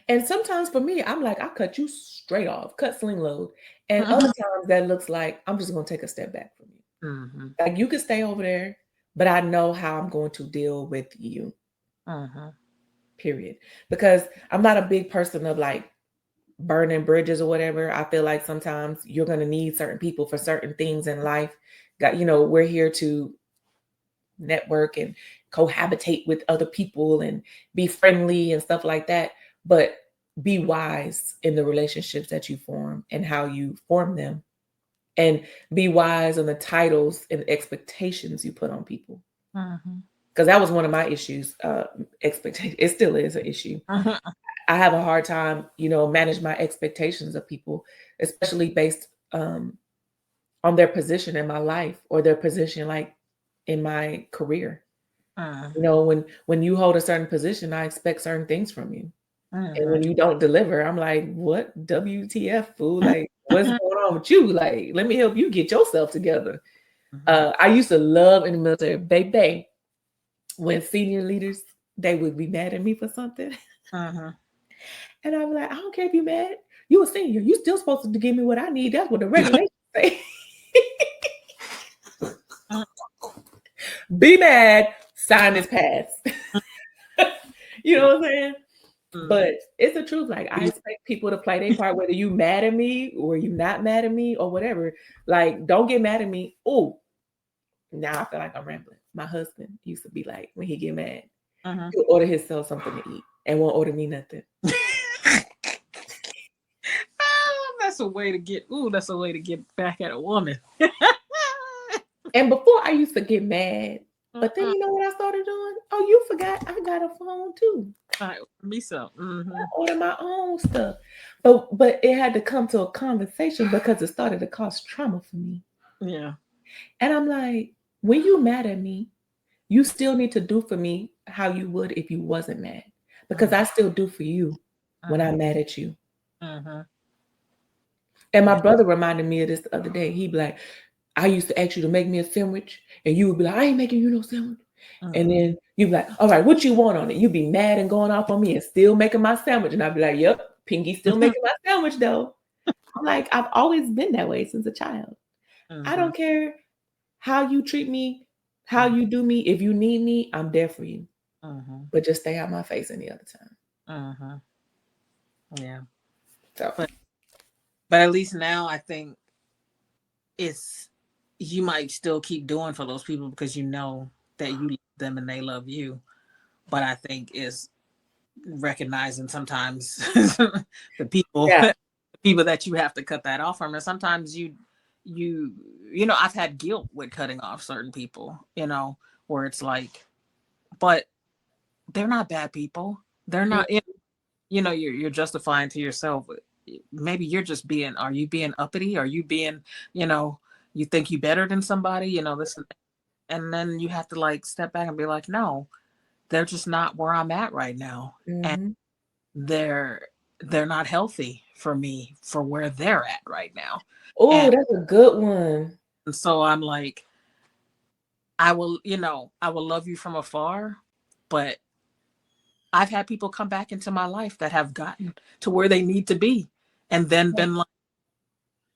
And sometimes for me, I'm like, I cut you straight off, cut sling load. And other Mm-hmm. times that looks like I'm just gonna take a step back from you. Mm-hmm. Like you can stay over there, but I know how I'm going to deal with you, Mm-hmm. period. Because I'm not a big person of like burning bridges or whatever. I feel like sometimes you're gonna need certain people for certain things in life. We're here to network and cohabitate with other people and be friendly and stuff like that. But be wise in the relationships that you form and how you form them. And be wise on the titles and expectations you put on people. Mm-hmm. Because that was one of my issues. Expectation. It still is an issue. Mm-hmm. I have a hard time, manage my expectations of people, especially based on their position in my life or their position like in my career. When you hold a certain position, I expect certain things from you. And Mm-hmm. when you don't deliver, I'm like, what WTF, fool? Like, what's going on with you? Like, let me help you get yourself together. I used to love in the military, baby, when senior leaders, they would be mad at me for something. Mm-hmm. And I'd be like, I don't care if you mad. You a senior. You still supposed to give me what I need. That's what the regulations say. Be mad, sign this pass. You know what I'm saying? But it's the truth. Like I expect people to play their part, whether you mad at me or you not mad at me or whatever. Like, don't get mad at me. Oh, now I feel like I'm rambling. My husband used to be like, when he get mad, Mm-hmm. he'll order himself something to eat and won't order me nothing. That's a way to get. Ooh, that's a way to get back at a woman. And before I used to get mad, but then Mm-mm. you know what I started doing? Oh, you forgot I got a phone too. All right, me so. I Mm-hmm. order my own stuff. But it had to come to a conversation because it started to cause trauma for me. Yeah. And I'm like, when you mad at me, you still need to do for me how you would if you wasn't mad. Because I still do for you when Mm-hmm. I'm mad at you. Mm-hmm. And my Yeah. brother reminded me of this the other day. He'd be like, I used to ask you to make me a sandwich, and you would be like, I ain't making you no sandwich. And Mm-hmm. then you'd be like, all right, what you want on it? You'd be mad and going off on me and still making my sandwich. And I'd be like, yep, Pinky still making my sandwich though. I'm like, I've always been that way since a child. I Mm-hmm. don't care how you treat me, how Mm-hmm. you do me. If you need me, I'm there for you. Mm-hmm. But just stay out my face any other time. Mm-hmm. Yeah. So But but at least now I think it's you might still keep doing for those people because you know that you love them and they love you. But I think is recognizing sometimes the people yeah. the people that you have to cut that off from, and sometimes you I've had guilt with cutting off certain people, where it's like, but they're not bad people. They're Mm, not, you're justifying to yourself. Maybe you're just being, are you being uppity? Are you being, you know, you think you better than somebody, this, and then you have to like step back and be like, no, they're just not where I'm at right now. And mhm. they're they're not healthy for me for where they're at right now. Oh, And that's a good one. so I'm like, I will love you from afar, but I've had people come back into my life that have gotten to where they need to be and then Yeah. been like,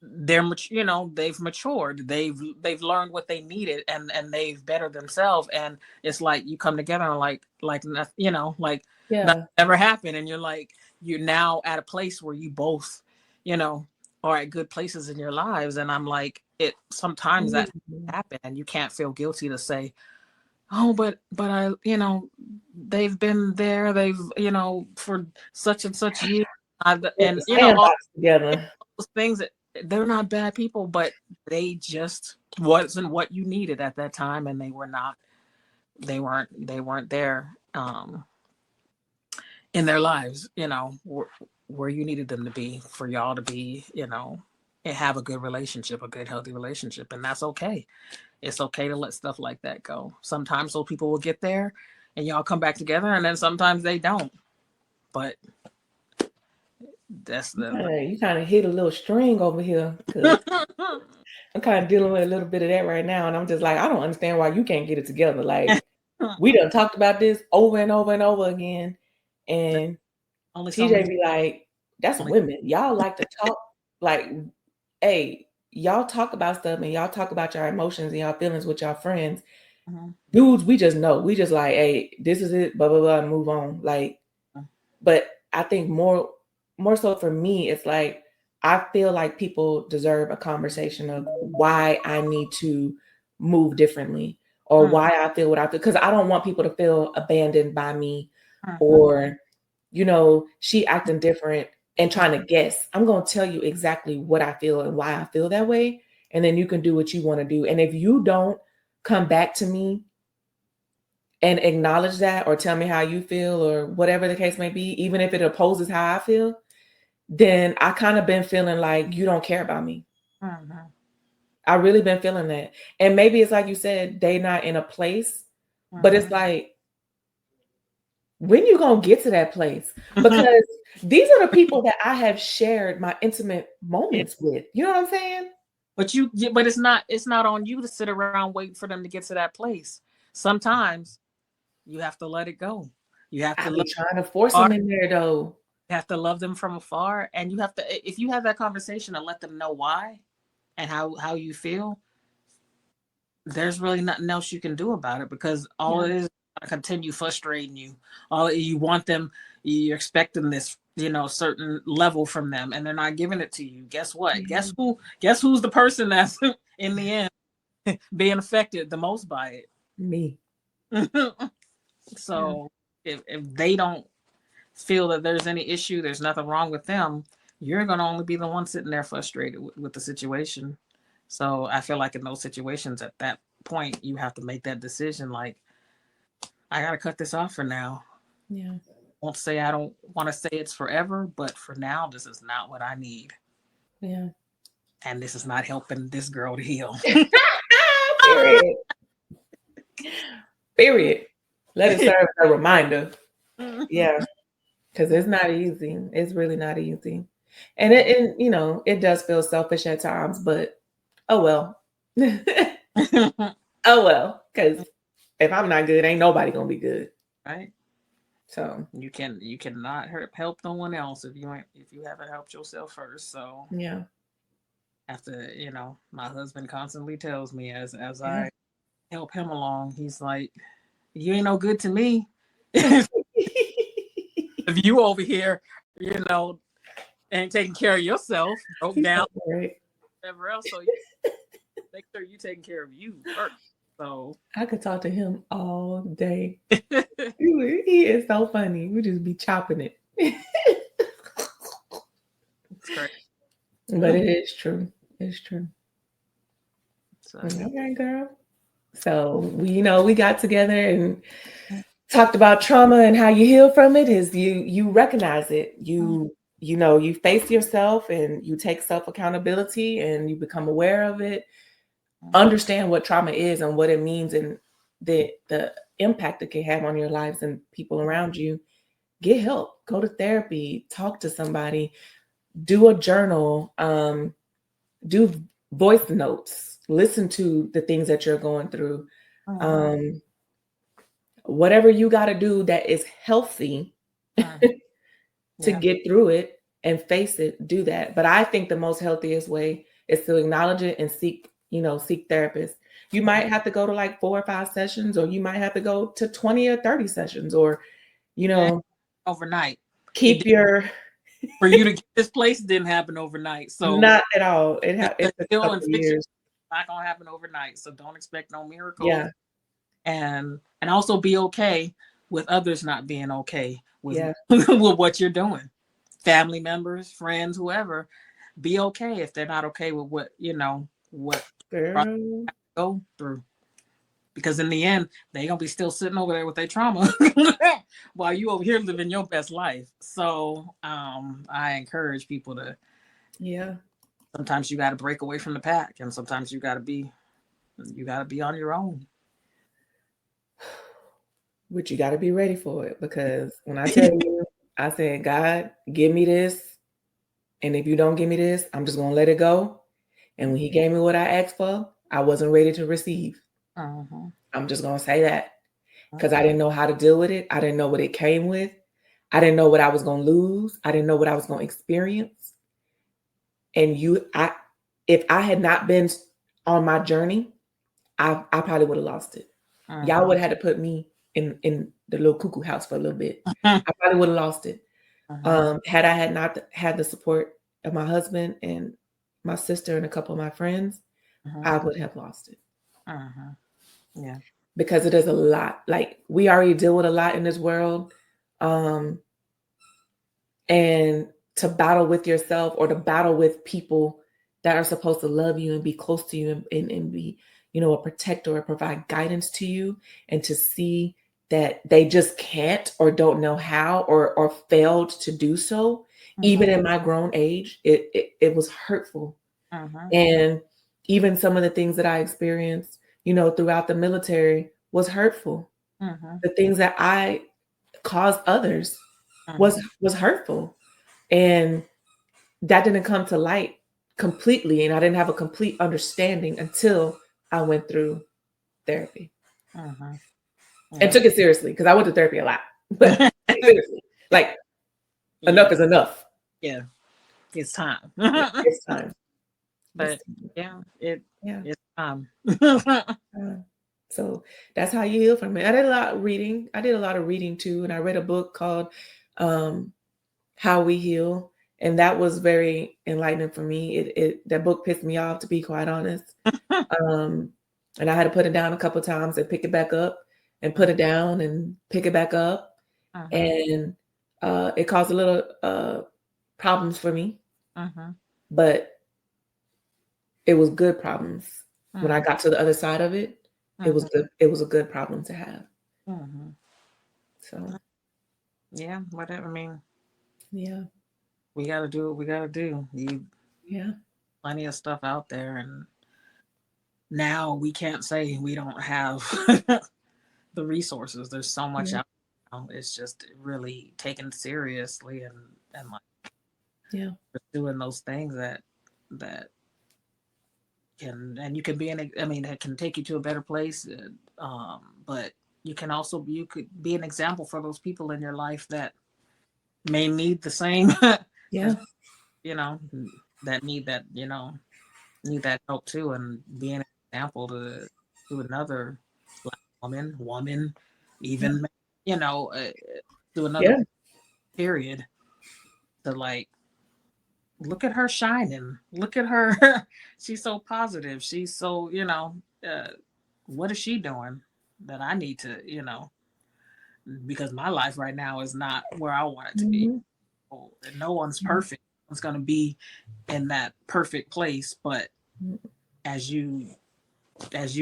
they've matured, they've learned what they needed, and they've bettered themselves, and it's like you come together and like like nothing Yeah. ever happened, and you're like, you're now at a place where you both you know are at good places in your lives, and I'm like, it sometimes that Mhm. happen and you can't feel guilty to say, oh, but I, they've been there, they've, for such and such years, Put the and all sandbox together. those things that they're not bad people, but they just wasn't what you needed at that time, and they were not they weren't there in their lives, where you needed them to be for y'all to be, and have a good relationship, a good healthy relationship, and that's okay. It's okay to let stuff like that go. Sometimes those people will get there and y'all come back together, and then sometimes they don't. But that's the You kind of hit a little string over here because I'm kind of dealing with a little bit of that right now. And I'm just like, I don't understand why you can't get it together. Like, we done talked about this over and over and over again. And only so TJ many. be like, that's Only, women. Y'all like to talk. Like, hey, y'all talk about stuff and y'all talk about your emotions and y'all feelings with y'all friends. Mhm. Dudes, we just know. We just like, hey, this is it, blah, blah, blah, and move on. Like, but I think more so for me, it's like I feel like people deserve a conversation of why I need to move differently or Mhm. why I feel what I feel. Because I don't want people to feel abandoned by me Mhm. or, she acting different and trying to guess. I'm going to tell you exactly what I feel and why I feel that way. And then you can do what you want to do. And if you don't come back to me and acknowledge that or tell me how you feel or whatever the case may be, even if it opposes how I feel, then I kind of been feeling like you don't care about me. Mhm. I really been feeling that. And maybe it's like you said, they not in a place, but it's Mhm. like, when you gonna get to that place? Because these are the people that I have shared my intimate Yeah. moments with. You know what I'm saying? But it's not on you to sit around waiting for them to get to that place. Sometimes you have to let it go. You have I to be love trying to force them. them in there though. You have to love them from afar, and you have to, if you have that conversation and let them know why and how you feel, there's really nothing else you can do about it, because all Yeah. it is to continue frustrating you. All you want them, you're expecting this, certain level from them, and they're not giving it to you. Guess what? Yeah. Guess who's the person that's in the end being affected the most by Me. it? Yeah. So if they don't feel that there's any issue, there's nothing wrong with them, you're going to only be the one sitting there frustrated with the situation. So I feel like in those situations, at that point, you have to make that decision. Like, I got to cut this off for now. Yeah. Won't say I don't want to say it's forever, but for now, this is not what I need. Yeah. And this is not helping this girl to heal. Period. Period. Let it serve as a reminder. Yeah. Because it's not easy. It's really not easy. And it does feel selfish at times, but oh well. Oh well. Because if I'm not good, ain't nobody gonna be good. Right? So You cannot help no one else if you haven't helped yourself first. So yeah. after, my husband constantly tells me, as Yeah. I help him along, he's like, you ain't no good to me. If you over here, ain't taking care of yourself, broke down, Right. whatever else, so you make sure you taking care of you first. So I could talk to him all day. He is so funny. We just be chopping it. it's great. But it is true. It's true. So Okay, girl. So we got together and talked about trauma and how you heal from it is you recognize it. You face yourself and you take self accountability and you become aware of it, understand what trauma is and what it means and the impact it can have on your lives and people around you. Get help, go to therapy, talk to somebody, do a journal, do voice notes, listen to the things that you're going through. um, Whatever you got to do that is healthy to yeah. get through it and face it, do that. But I think the most healthiest way is to acknowledge it and seek therapists. You might have to go to like 4 or 5 sessions, or you might have to go to 20 or 30 sessions, or you Yeah, know overnight. It keep did, your for you to get this place didn't happen overnight. So not at all. to It took a heal and couple of fix it, years. not gonna happen overnight. So don't expect no miracles, Yeah, and also be okay with others not being okay with yeah, with what you're doing. Family members, friends, whoever, be okay if they're not okay with what what girl. go through. because in the end, they gonna be still sitting over there with their trauma while you over here living your best life. So I encourage people to, Yeah. sometimes you got to break away from the pack, and sometimes you got to be on your own. But you got to be ready for it, because when I tell you, I said, God, give me this. And if you don't give me this, I'm just going to let it go. And when he gave me what I asked for, I wasn't ready to receive. I'm just going to say that, because I didn't know how to deal with it. I didn't know what it came with. I didn't know what I was going to lose. I didn't know what I was going to experience. And if I had not been on my journey, I probably would have lost it. Y'all would have had to put me in the little cuckoo house for a little bit. I probably would have lost it. Had I had not had the support of my husband and my sister and a couple of my friends, I would have lost it. Yeah. Because it is a lot. Like, we already deal with a lot in this world. And to battle with yourself, or to battle with people that are supposed to love you and be close to you, and be, a protector or provide guidance to you, and to see that they just can't, or don't know how, or failed to do so, even in my grown age, it was hurtful. And even some of the things that I experienced, throughout the military, was hurtful. The things that I caused others was hurtful. And that didn't come to light completely, and I didn't have a complete understanding until I went through therapy. And took it seriously, because I went to therapy a lot. But seriously, like, enough is enough. Yeah, it's time. It's time. But it's time. So that's how you heal from it. I did a lot of reading. I did a lot of reading too, and I read a book called How We Heal, and that was very enlightening for me. That book pissed me off, to be quite honest. And I had to put it down a couple of times and pick it back up, and put it down and pick it back up. And it caused a little problems for me. But it was good problems. When I got to the other side of it, it was good. It was a good problem to have. So yeah, whatever. I mean, yeah, we got to do what we got to do. Yeah. Plenty of stuff out there, and now we can't say we don't have the resources. There's so much out now. It's just really taken seriously, and like doing those things that can, and you can be it can take you to a better place. But you could be an example for those people in your life that may need the same Yeah. that need that help too, and be an example to another Black woman, even to another period, to like, look at her shining, look at her. She's so positive, she's so what is she doing that I need to because my life right now is not where I want it to be. And no one's perfect. No one's going to be in that perfect place, but as you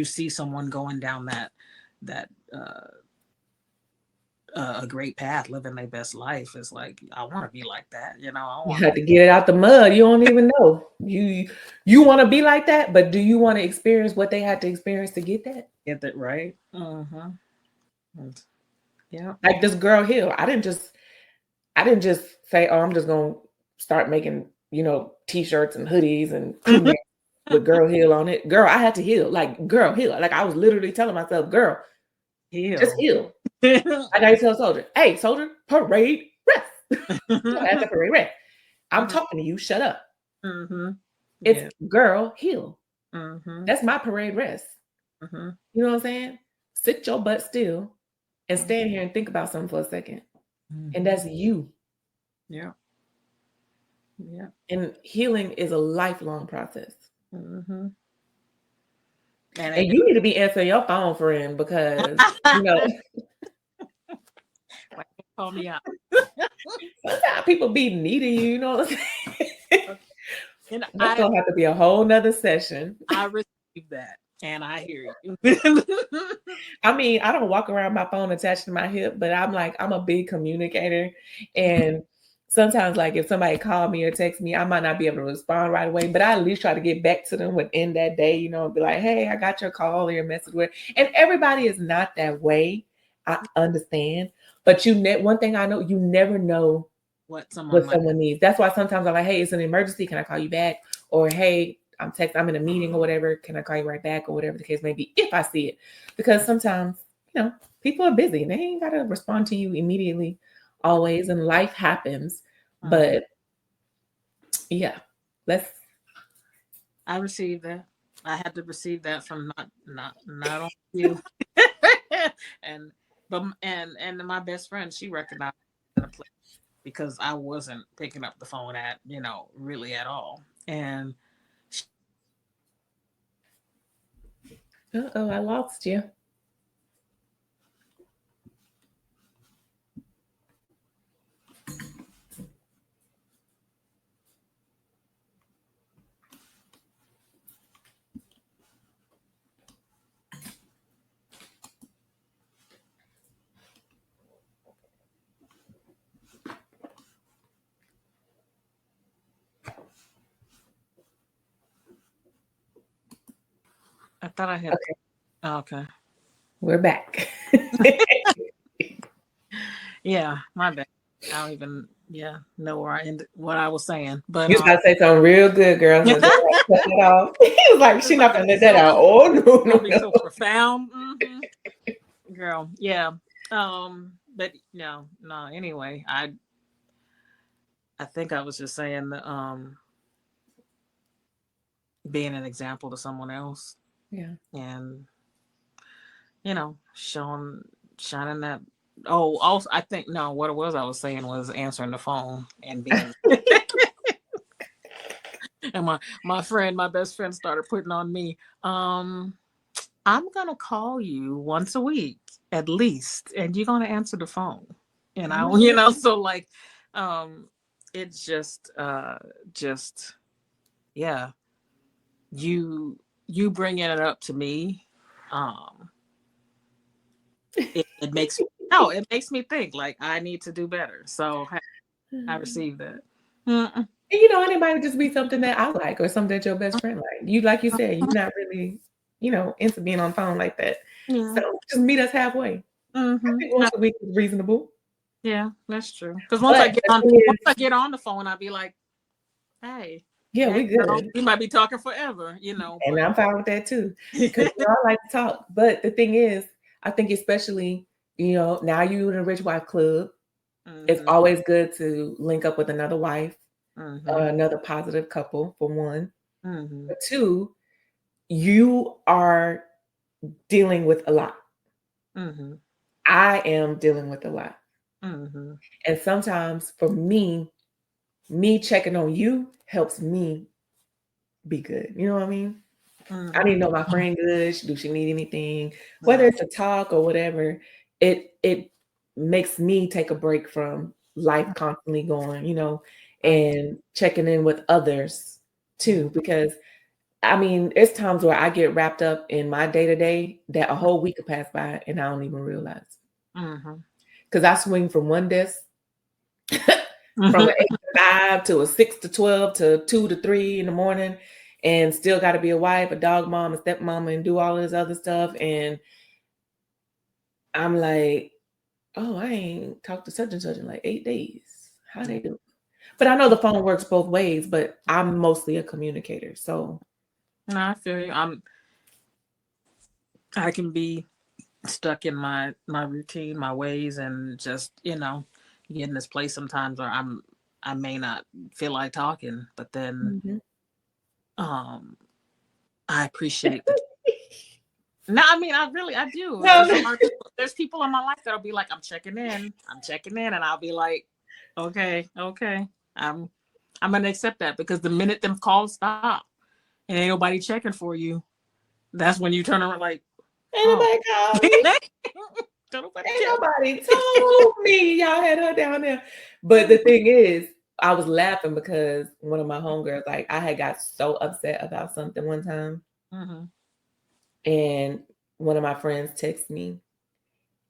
see someone going down that a great path, living their best life, it's like, I want to be like that. I You want had to get it out the mud. You don't even know. You want to be like that, but do you want to experience what they had to experience to get that? Get that right. Yeah. Like this girl Hill, I didn't just say, oh, I'm just gonna start making t-shirts and hoodies and crew necks with Girl Hill on it. Girl, I had to heal. Like, Girl Hill. Like, I was literally telling myself, girl, just heal. I gotta tell Soldier, hey, Soldier, parade rest. That's a parade rest. I'm talking to you. Shut up. It's Girl Hill. That's my parade rest. You know what I'm saying? Sit your butt still and stand here and think about something for a second. And that's you. Yeah. And healing is a lifelong process. And you need to be answering your phone, friend, because call me out. Sometimes people be needing you, you know what I'm saying? And That's gonna have to be a whole nother session. I receive that. And I hear you. I mean, I don't walk around my phone attached to my hip, but I'm like, I'm a big communicator. And sometimes, like, if somebody call me or text me, I might not be able to respond right away, but I at least try to get back to them within that day, and be like, hey, I got your call or your message. And everybody is not that way. I understand. But one thing I know, you never know What someone what might. someone needs. That's why sometimes I'm like, hey, it's an emergency. Can I call you back? Or hey, I'm in a meeting or whatever. Can I call you right back or whatever the case may be if I see it? Because sometimes, people are busy and they ain't gotta respond to you immediately always, and life happens. But yeah, let's I received that. I had to receive that from not on you. and and my best friend, she recognized in a place because I wasn't picking up the phone at, really at all. And I lost you. I thought I had. Okay, Oh, okay. we're back. Yeah, my bad. I don't even know where I ended what I was saying. But You just gotta say something real good, girl. So go ahead, cut it off. He was like, it's she not not gonna gonna be let that so out. Oh no, gonna no, be no. so profound. Girl, yeah. But no, anyway, I think I was just saying being an example to someone else Yeah. and shining that. Oh, also, I think no, what it was I was saying was answering the phone and being. And my best friend started putting on me. I'm gonna call you once a week at least, and you're gonna answer the phone. So like, it's just yeah, you bringing it up to me. Um, it makes no, it makes me think like I need to do better. So I received that. Mm-mm. And and it might just be something that I like or something that your best friend like. Like you said, you're not really, into being on the phone like that. Yeah. So just meet us halfway. I Mm-hmm. think once a week is reasonable. Yeah, that's true. Because But the thing once is, I get on the phone, I'll be like, "Hey, yeah, hey, we girl, good. we might be talking forever, And but." I'm fine with that too. Because I like to talk. But the thing is, I think especially, now you in a rich wife club, it's Mm-hmm, always good to link up with another wife, mm-hmm, another positive couple for one. mm-hmm, But two, you are dealing with a lot. mm-hmm, I am dealing with a lot. mm-hmm, And sometimes for me checking on you helps me be good. You know what I mean? I mm-hmm, need to know my friend good. Do she need anything? Whether it's a talk or whatever, it makes me take a break from life constantly going, right, and checking in with others mm-hmm, too. Because I mean, it's times where I get wrapped up in my day to day that a whole week could pass by and I don't even realize. mm-hmm, Because I swing from one desk from an mm-hmm. 8 to 5 to a 6 to 12 to 2 to 3 in the morning, and still got to be a wife, a dog mom, a stepmom, and do all this other stuff. And I'm like, oh, I ain't talked to such and such in like 8 days. How they do? But I know the phone works both ways, but I'm mostly a communicator. So, No, I feel you. I can be stuck in my routine, my ways, and just get in this place sometimes where I may not feel like talking, but then mhm. um I appreciate the. No, I mean, I do. No, There's a no. lot of people. There's people in my life that'll be like, I'm checking in, and I'll be like, okay, I'm, I'm gonna accept that because the minute them calls stop and ain't nobody checking for you, that's when you turn around like, Ain't oh, nobody call me. don't nobody Ain't care. nobody told me y'all had her down there. But the thing is, I was laughing because one of my homegirls, like, I had got so upset about something one time. Mm-hmm. And one of my friends texted me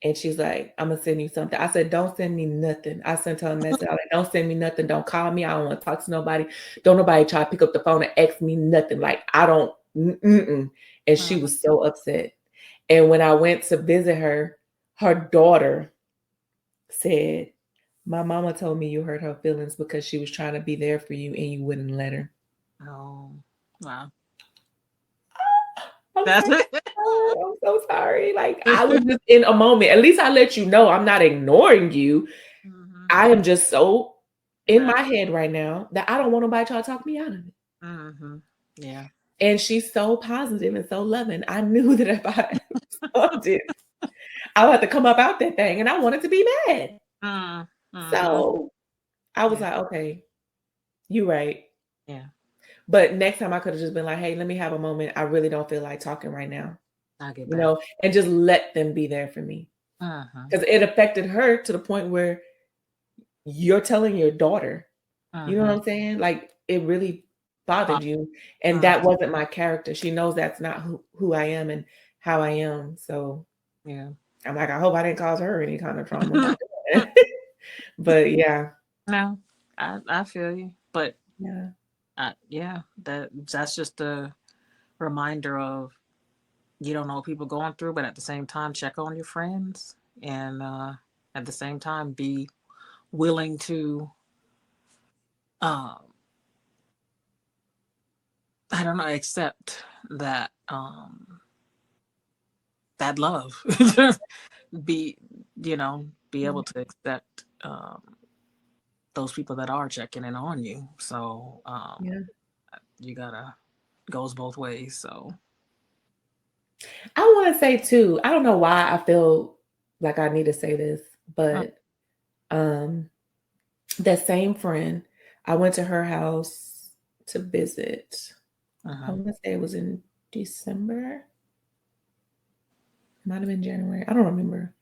and she's like, I'm gonna send you something. I said, don't send me nothing. I sent her a message. I was like, don't send me nothing. Don't call me. I don't want to talk to nobody. Don't nobody try to pick up the phone and ask me nothing. Like, I don't. Mm-mm. And she was so upset. And when I went to visit her, her daughter said, my mama told me you hurt her feelings because she was trying to be there for you and you wouldn't let her. Oh, wow. I was That's like, it. oh, I'm so sorry. Like, I was just in a moment. At least I let you know I'm not ignoring you. Mm-hmm. I am just so in Right. my head right now that I don't want nobody trying to talk me out of it. Mm-hmm. Yeah. And she's so positive and so loving. I knew that if I responded, I would have to come up out that thing. And I wanted to be mad. Mm-hmm. So I was Yeah. like, okay, you're right. Yeah. But next time I could have just been like, hey, let me have a moment. I really don't feel like talking right now, I'll get you back. know, and just let them be there for me. Mm-hmm. Because it affected her to the point where you're telling your daughter, you know what Mm-hmm. I'm saying? Like it really bothered you. And Mm-hmm. that wasn't my character. She knows that's not who I am and how I am. So Yeah. I'm like, I hope I didn't cause her any kind of trauma by doing that. But yeah. No, I feel you, but Yeah. yeah, that's just a reminder of you don't know what people going through, but at the same time, check on your friends, and at the same time, be willing to, um, I don't know, accept that that love, be be able to accept those people that are checking in on you. So Yeah. you gotta goes both ways. So. I want to say too, I don't know why I feel like I need to say this, but um that same friend, I went to her house to visit. I Uh-huh. want to say it was in December. It might have been January. I don't remember.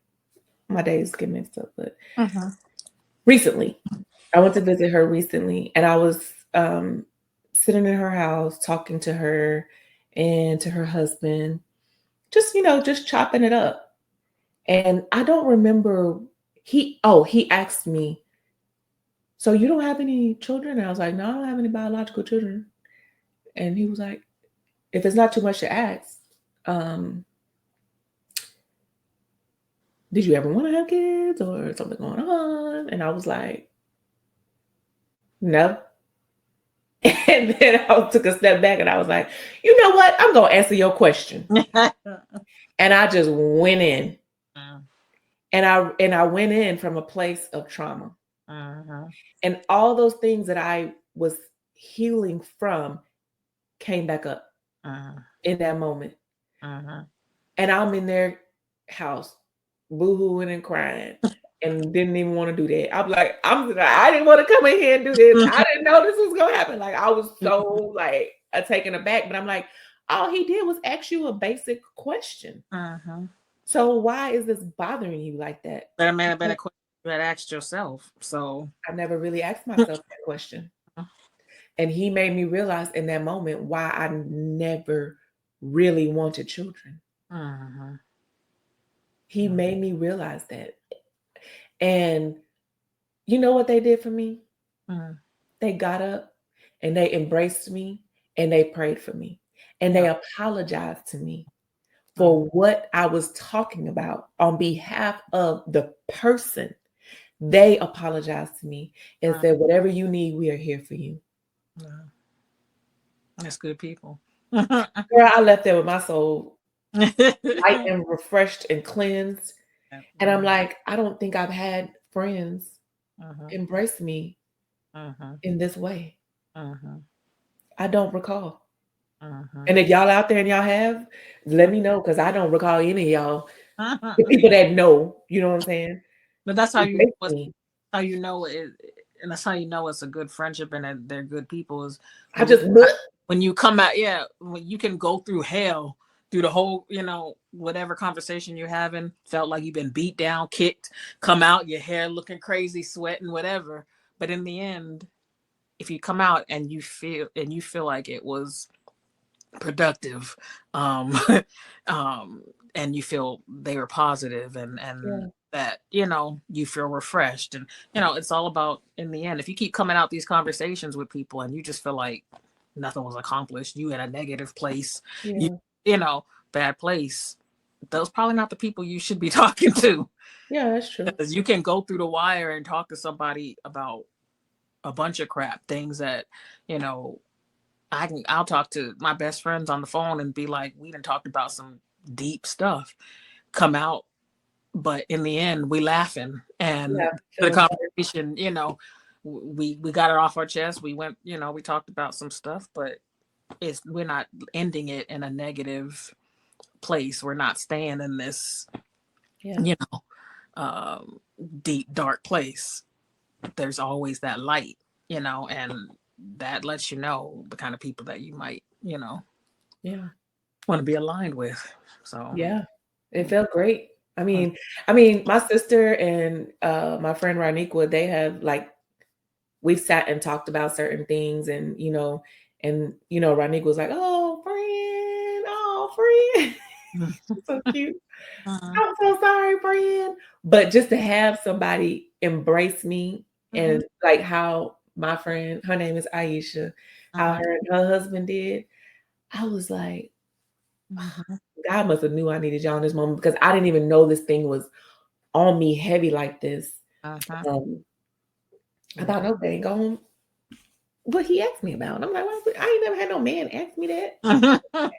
My days get mixed up, but Uh-huh. recently, I went to visit her recently, and I was sitting in her house talking to her and to her husband, just just chopping it up. And I don't remember he asked me, "So you don't have any children?" And I was like, "No, I don't have any biological children." And he was like, "If it's not too much to ask, um, did you ever want to have kids or something going on?" And I was like, "No." And then I took a step back and I was like, "You know what? I'm gonna answer your question." And I just went in, and I went in from a place of trauma, Uh-huh. and all those things that I was healing from came back up Uh-huh. in that moment. Uh-huh. And I'm in their house, boo-hooing and crying, and didn't even want to do that. I'm like, I didn't want to come in here and do this. I didn't know this was gonna happen. Like I was so like taken aback, but I'm like, all he did was ask you a basic question. Uh-huh. So why is this bothering you like that? That may have been a question you had asked yourself. So I never really asked myself that question. And he made me realize in that moment why I never really wanted children. uh-huh. He made me realize that. And you know what they did for me? Uh-huh. They got up and they embraced me and they prayed for me. And they Yeah. apologized to me Uh-huh. for what I was talking about on behalf of the person. They apologized to me and said, whatever you need, we are here for you. Uh-huh. That's good people. Girl, I left there with my soul light and refreshed and cleansed. And I'm like, I don't think I've had friends Uh-huh. embrace me Uh-huh. in this way. Uh-huh. I don't recall. Uh-huh. And if y'all out there and y'all have, let me know because I don't recall any of y'all. Uh-huh. The people that know, you know what I'm saying? But that's how you Embrace know me. how you know it, and that's how you know it's a good friendship and that they're good people is I when you just look. when you come out, yeah, when you can go through hell through the whole, whatever conversation you're having, felt like you've been beat down, kicked, come out, your hair looking crazy, sweating, whatever. But in the end, if you come out and you feel like it was productive, um, and you feel they were positive, and Yeah. that you feel refreshed, and it's all about, in the end, if you keep coming out these conversations with people and you just feel like nothing was accomplished, you in a negative place, you Yeah. you know bad place, those probably not the people you should be talking to, Yeah, that's true. because you can go through the wire and talk to somebody about a bunch of crap things that you know I'll talk to my best friends on the phone and be like, we done talked about some deep stuff, come out, but in the end we laughing, and Yeah, the feeling better. conversation, we got it off our chest, we went, we talked about some stuff, but we're not ending it in a negative place, we're not staying in this, Yeah. you know um, deep dark place. There's always that light, and that lets you know the kind of people that you might, Yeah. want to be aligned with. So, Yeah. It felt great. I mean, my sister and my friend Raniqua, they have like we've sat and talked about certain things, and Raniqua was like, "Oh, friend, oh, friend." So cute. uh-huh. I'm so sorry, friend. But just to have somebody embrace me, Uh-huh. and like how my friend, her name is Aisha, how Uh-huh. her and her husband did, I was like, Uh-huh. God must have knew I needed y'all in this moment, because I didn't even know this thing was on me heavy like this. Uh-huh. Um, I Yeah. thought, no, dang on what he asked me about. And I'm like, well, I ain't never had no man ask me that.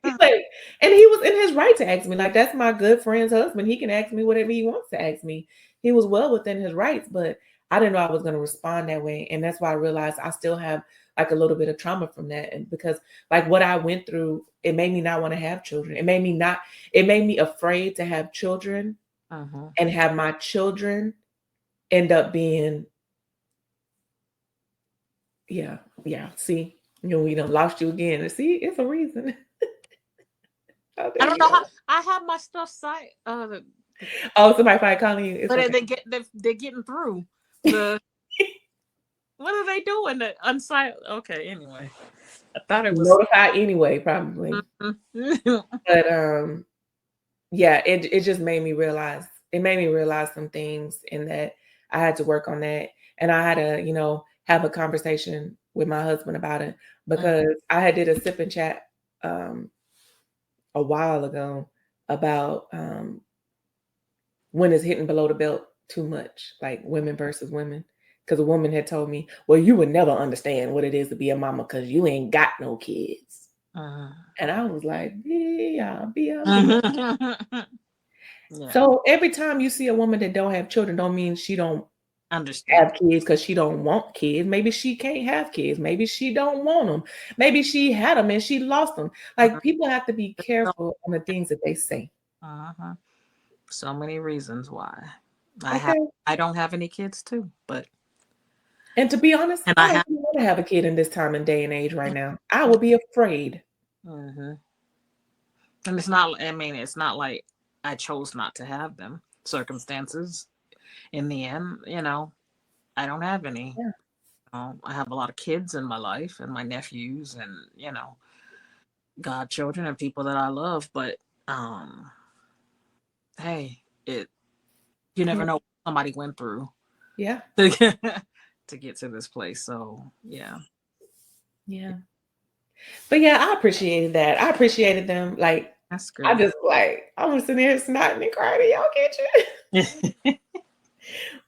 He's like, and he was in his right to ask me. Like, that's my good friend's husband. He can ask me whatever he wants to ask me. He was well within his rights, but I didn't know I was going to respond that way. And that's why I realized I still have like a little bit of trauma from that. And because like what I went through, it made me not want to have children. It made me afraid to have children, Uh-huh. and have my children end up being, yeah, yeah. See, we done lost you again. And see, it's a reason. Oh, there I don't you know how go. I have my stuff site. Oh, somebody probably calling you. It's But okay. they're getting through the. What are they doing? The unsite. Okay. Anyway, I thought it was. Notify anyway, probably. Mhm. But yeah, it just made me realize, some things, and that I had to work on that. And I had to, have a conversation with my husband about it, because I had did a sip and chat um a while ago about when it's hitting below the belt too much, like women versus women. Because a woman had told me, well, you would never understand what it is to be a mama because you ain't got no kids. Uh-huh. And I was like, yeah, be. Uh-huh. Yeah. So every time you see a woman that don't have children, don't mean she don't Understand. have kids because she don't want kids. Maybe she can't have kids. Maybe she don't want them. Maybe she had them and she lost them. Like, people have to be So, careful on the things that they say. uh-huh. So many reasons why I have. Okay. I don't have any kids too, but And to be honest, and I I don't have. even want to have a kid in this time and day and age right now. I would be afraid. Mm-hmm. And it's not. I mean, it's not like I chose not to have them. Circumstances. In the end, I don't have any. Yeah. I have a lot of kids in my life and my nephews and godchildren and people that I love. But um, hey, you never know what somebody went through Yeah. to get, to get to this place. So yeah, Yeah. But yeah, I appreciated that. I appreciated them. Like, that's I great. just like, I'm sitting here snotting and crying. Y'all catch it? it's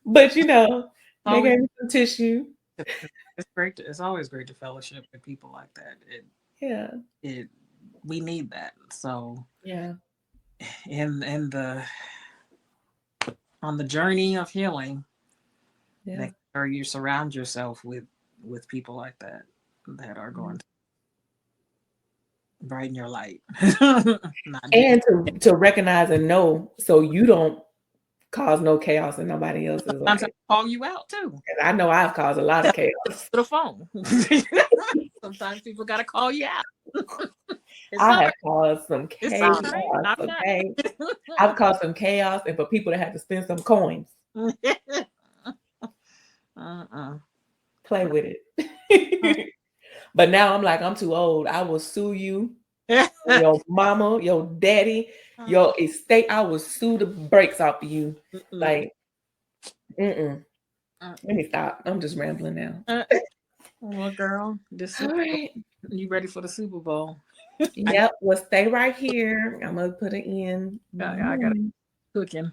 But they always gave me some tissue. it's great. It's always great to fellowship with people like that. Yeah. It we need that. So Yeah. in the on the journey of healing, Yeah. make sure you surround yourself with people like that that are Yeah. going to brighten your light. Not get And to recognize and know, so you don't cause no chaos in nobody else's sometimes I life. call you out too. 'Cause I know I've caused a lot of chaos. To the phone. Sometimes people gotta call you out. It's I all have right. caused some It's all chaos, right. I'm not. okay? I've caused some chaos, and for people that had to spend some coins, uh-uh. play with it. But now I'm like, I'm too old. I will sue you your mama, your daddy, your estate. I will sue the brakes off of you. Mm-mm. Like, mm-mm. Let me stop. I'm just rambling now. Uh, well, girl, All right. you ready for the Super Bowl? Yep. Well, stay right here. I'm gonna put it in. I got it cooking.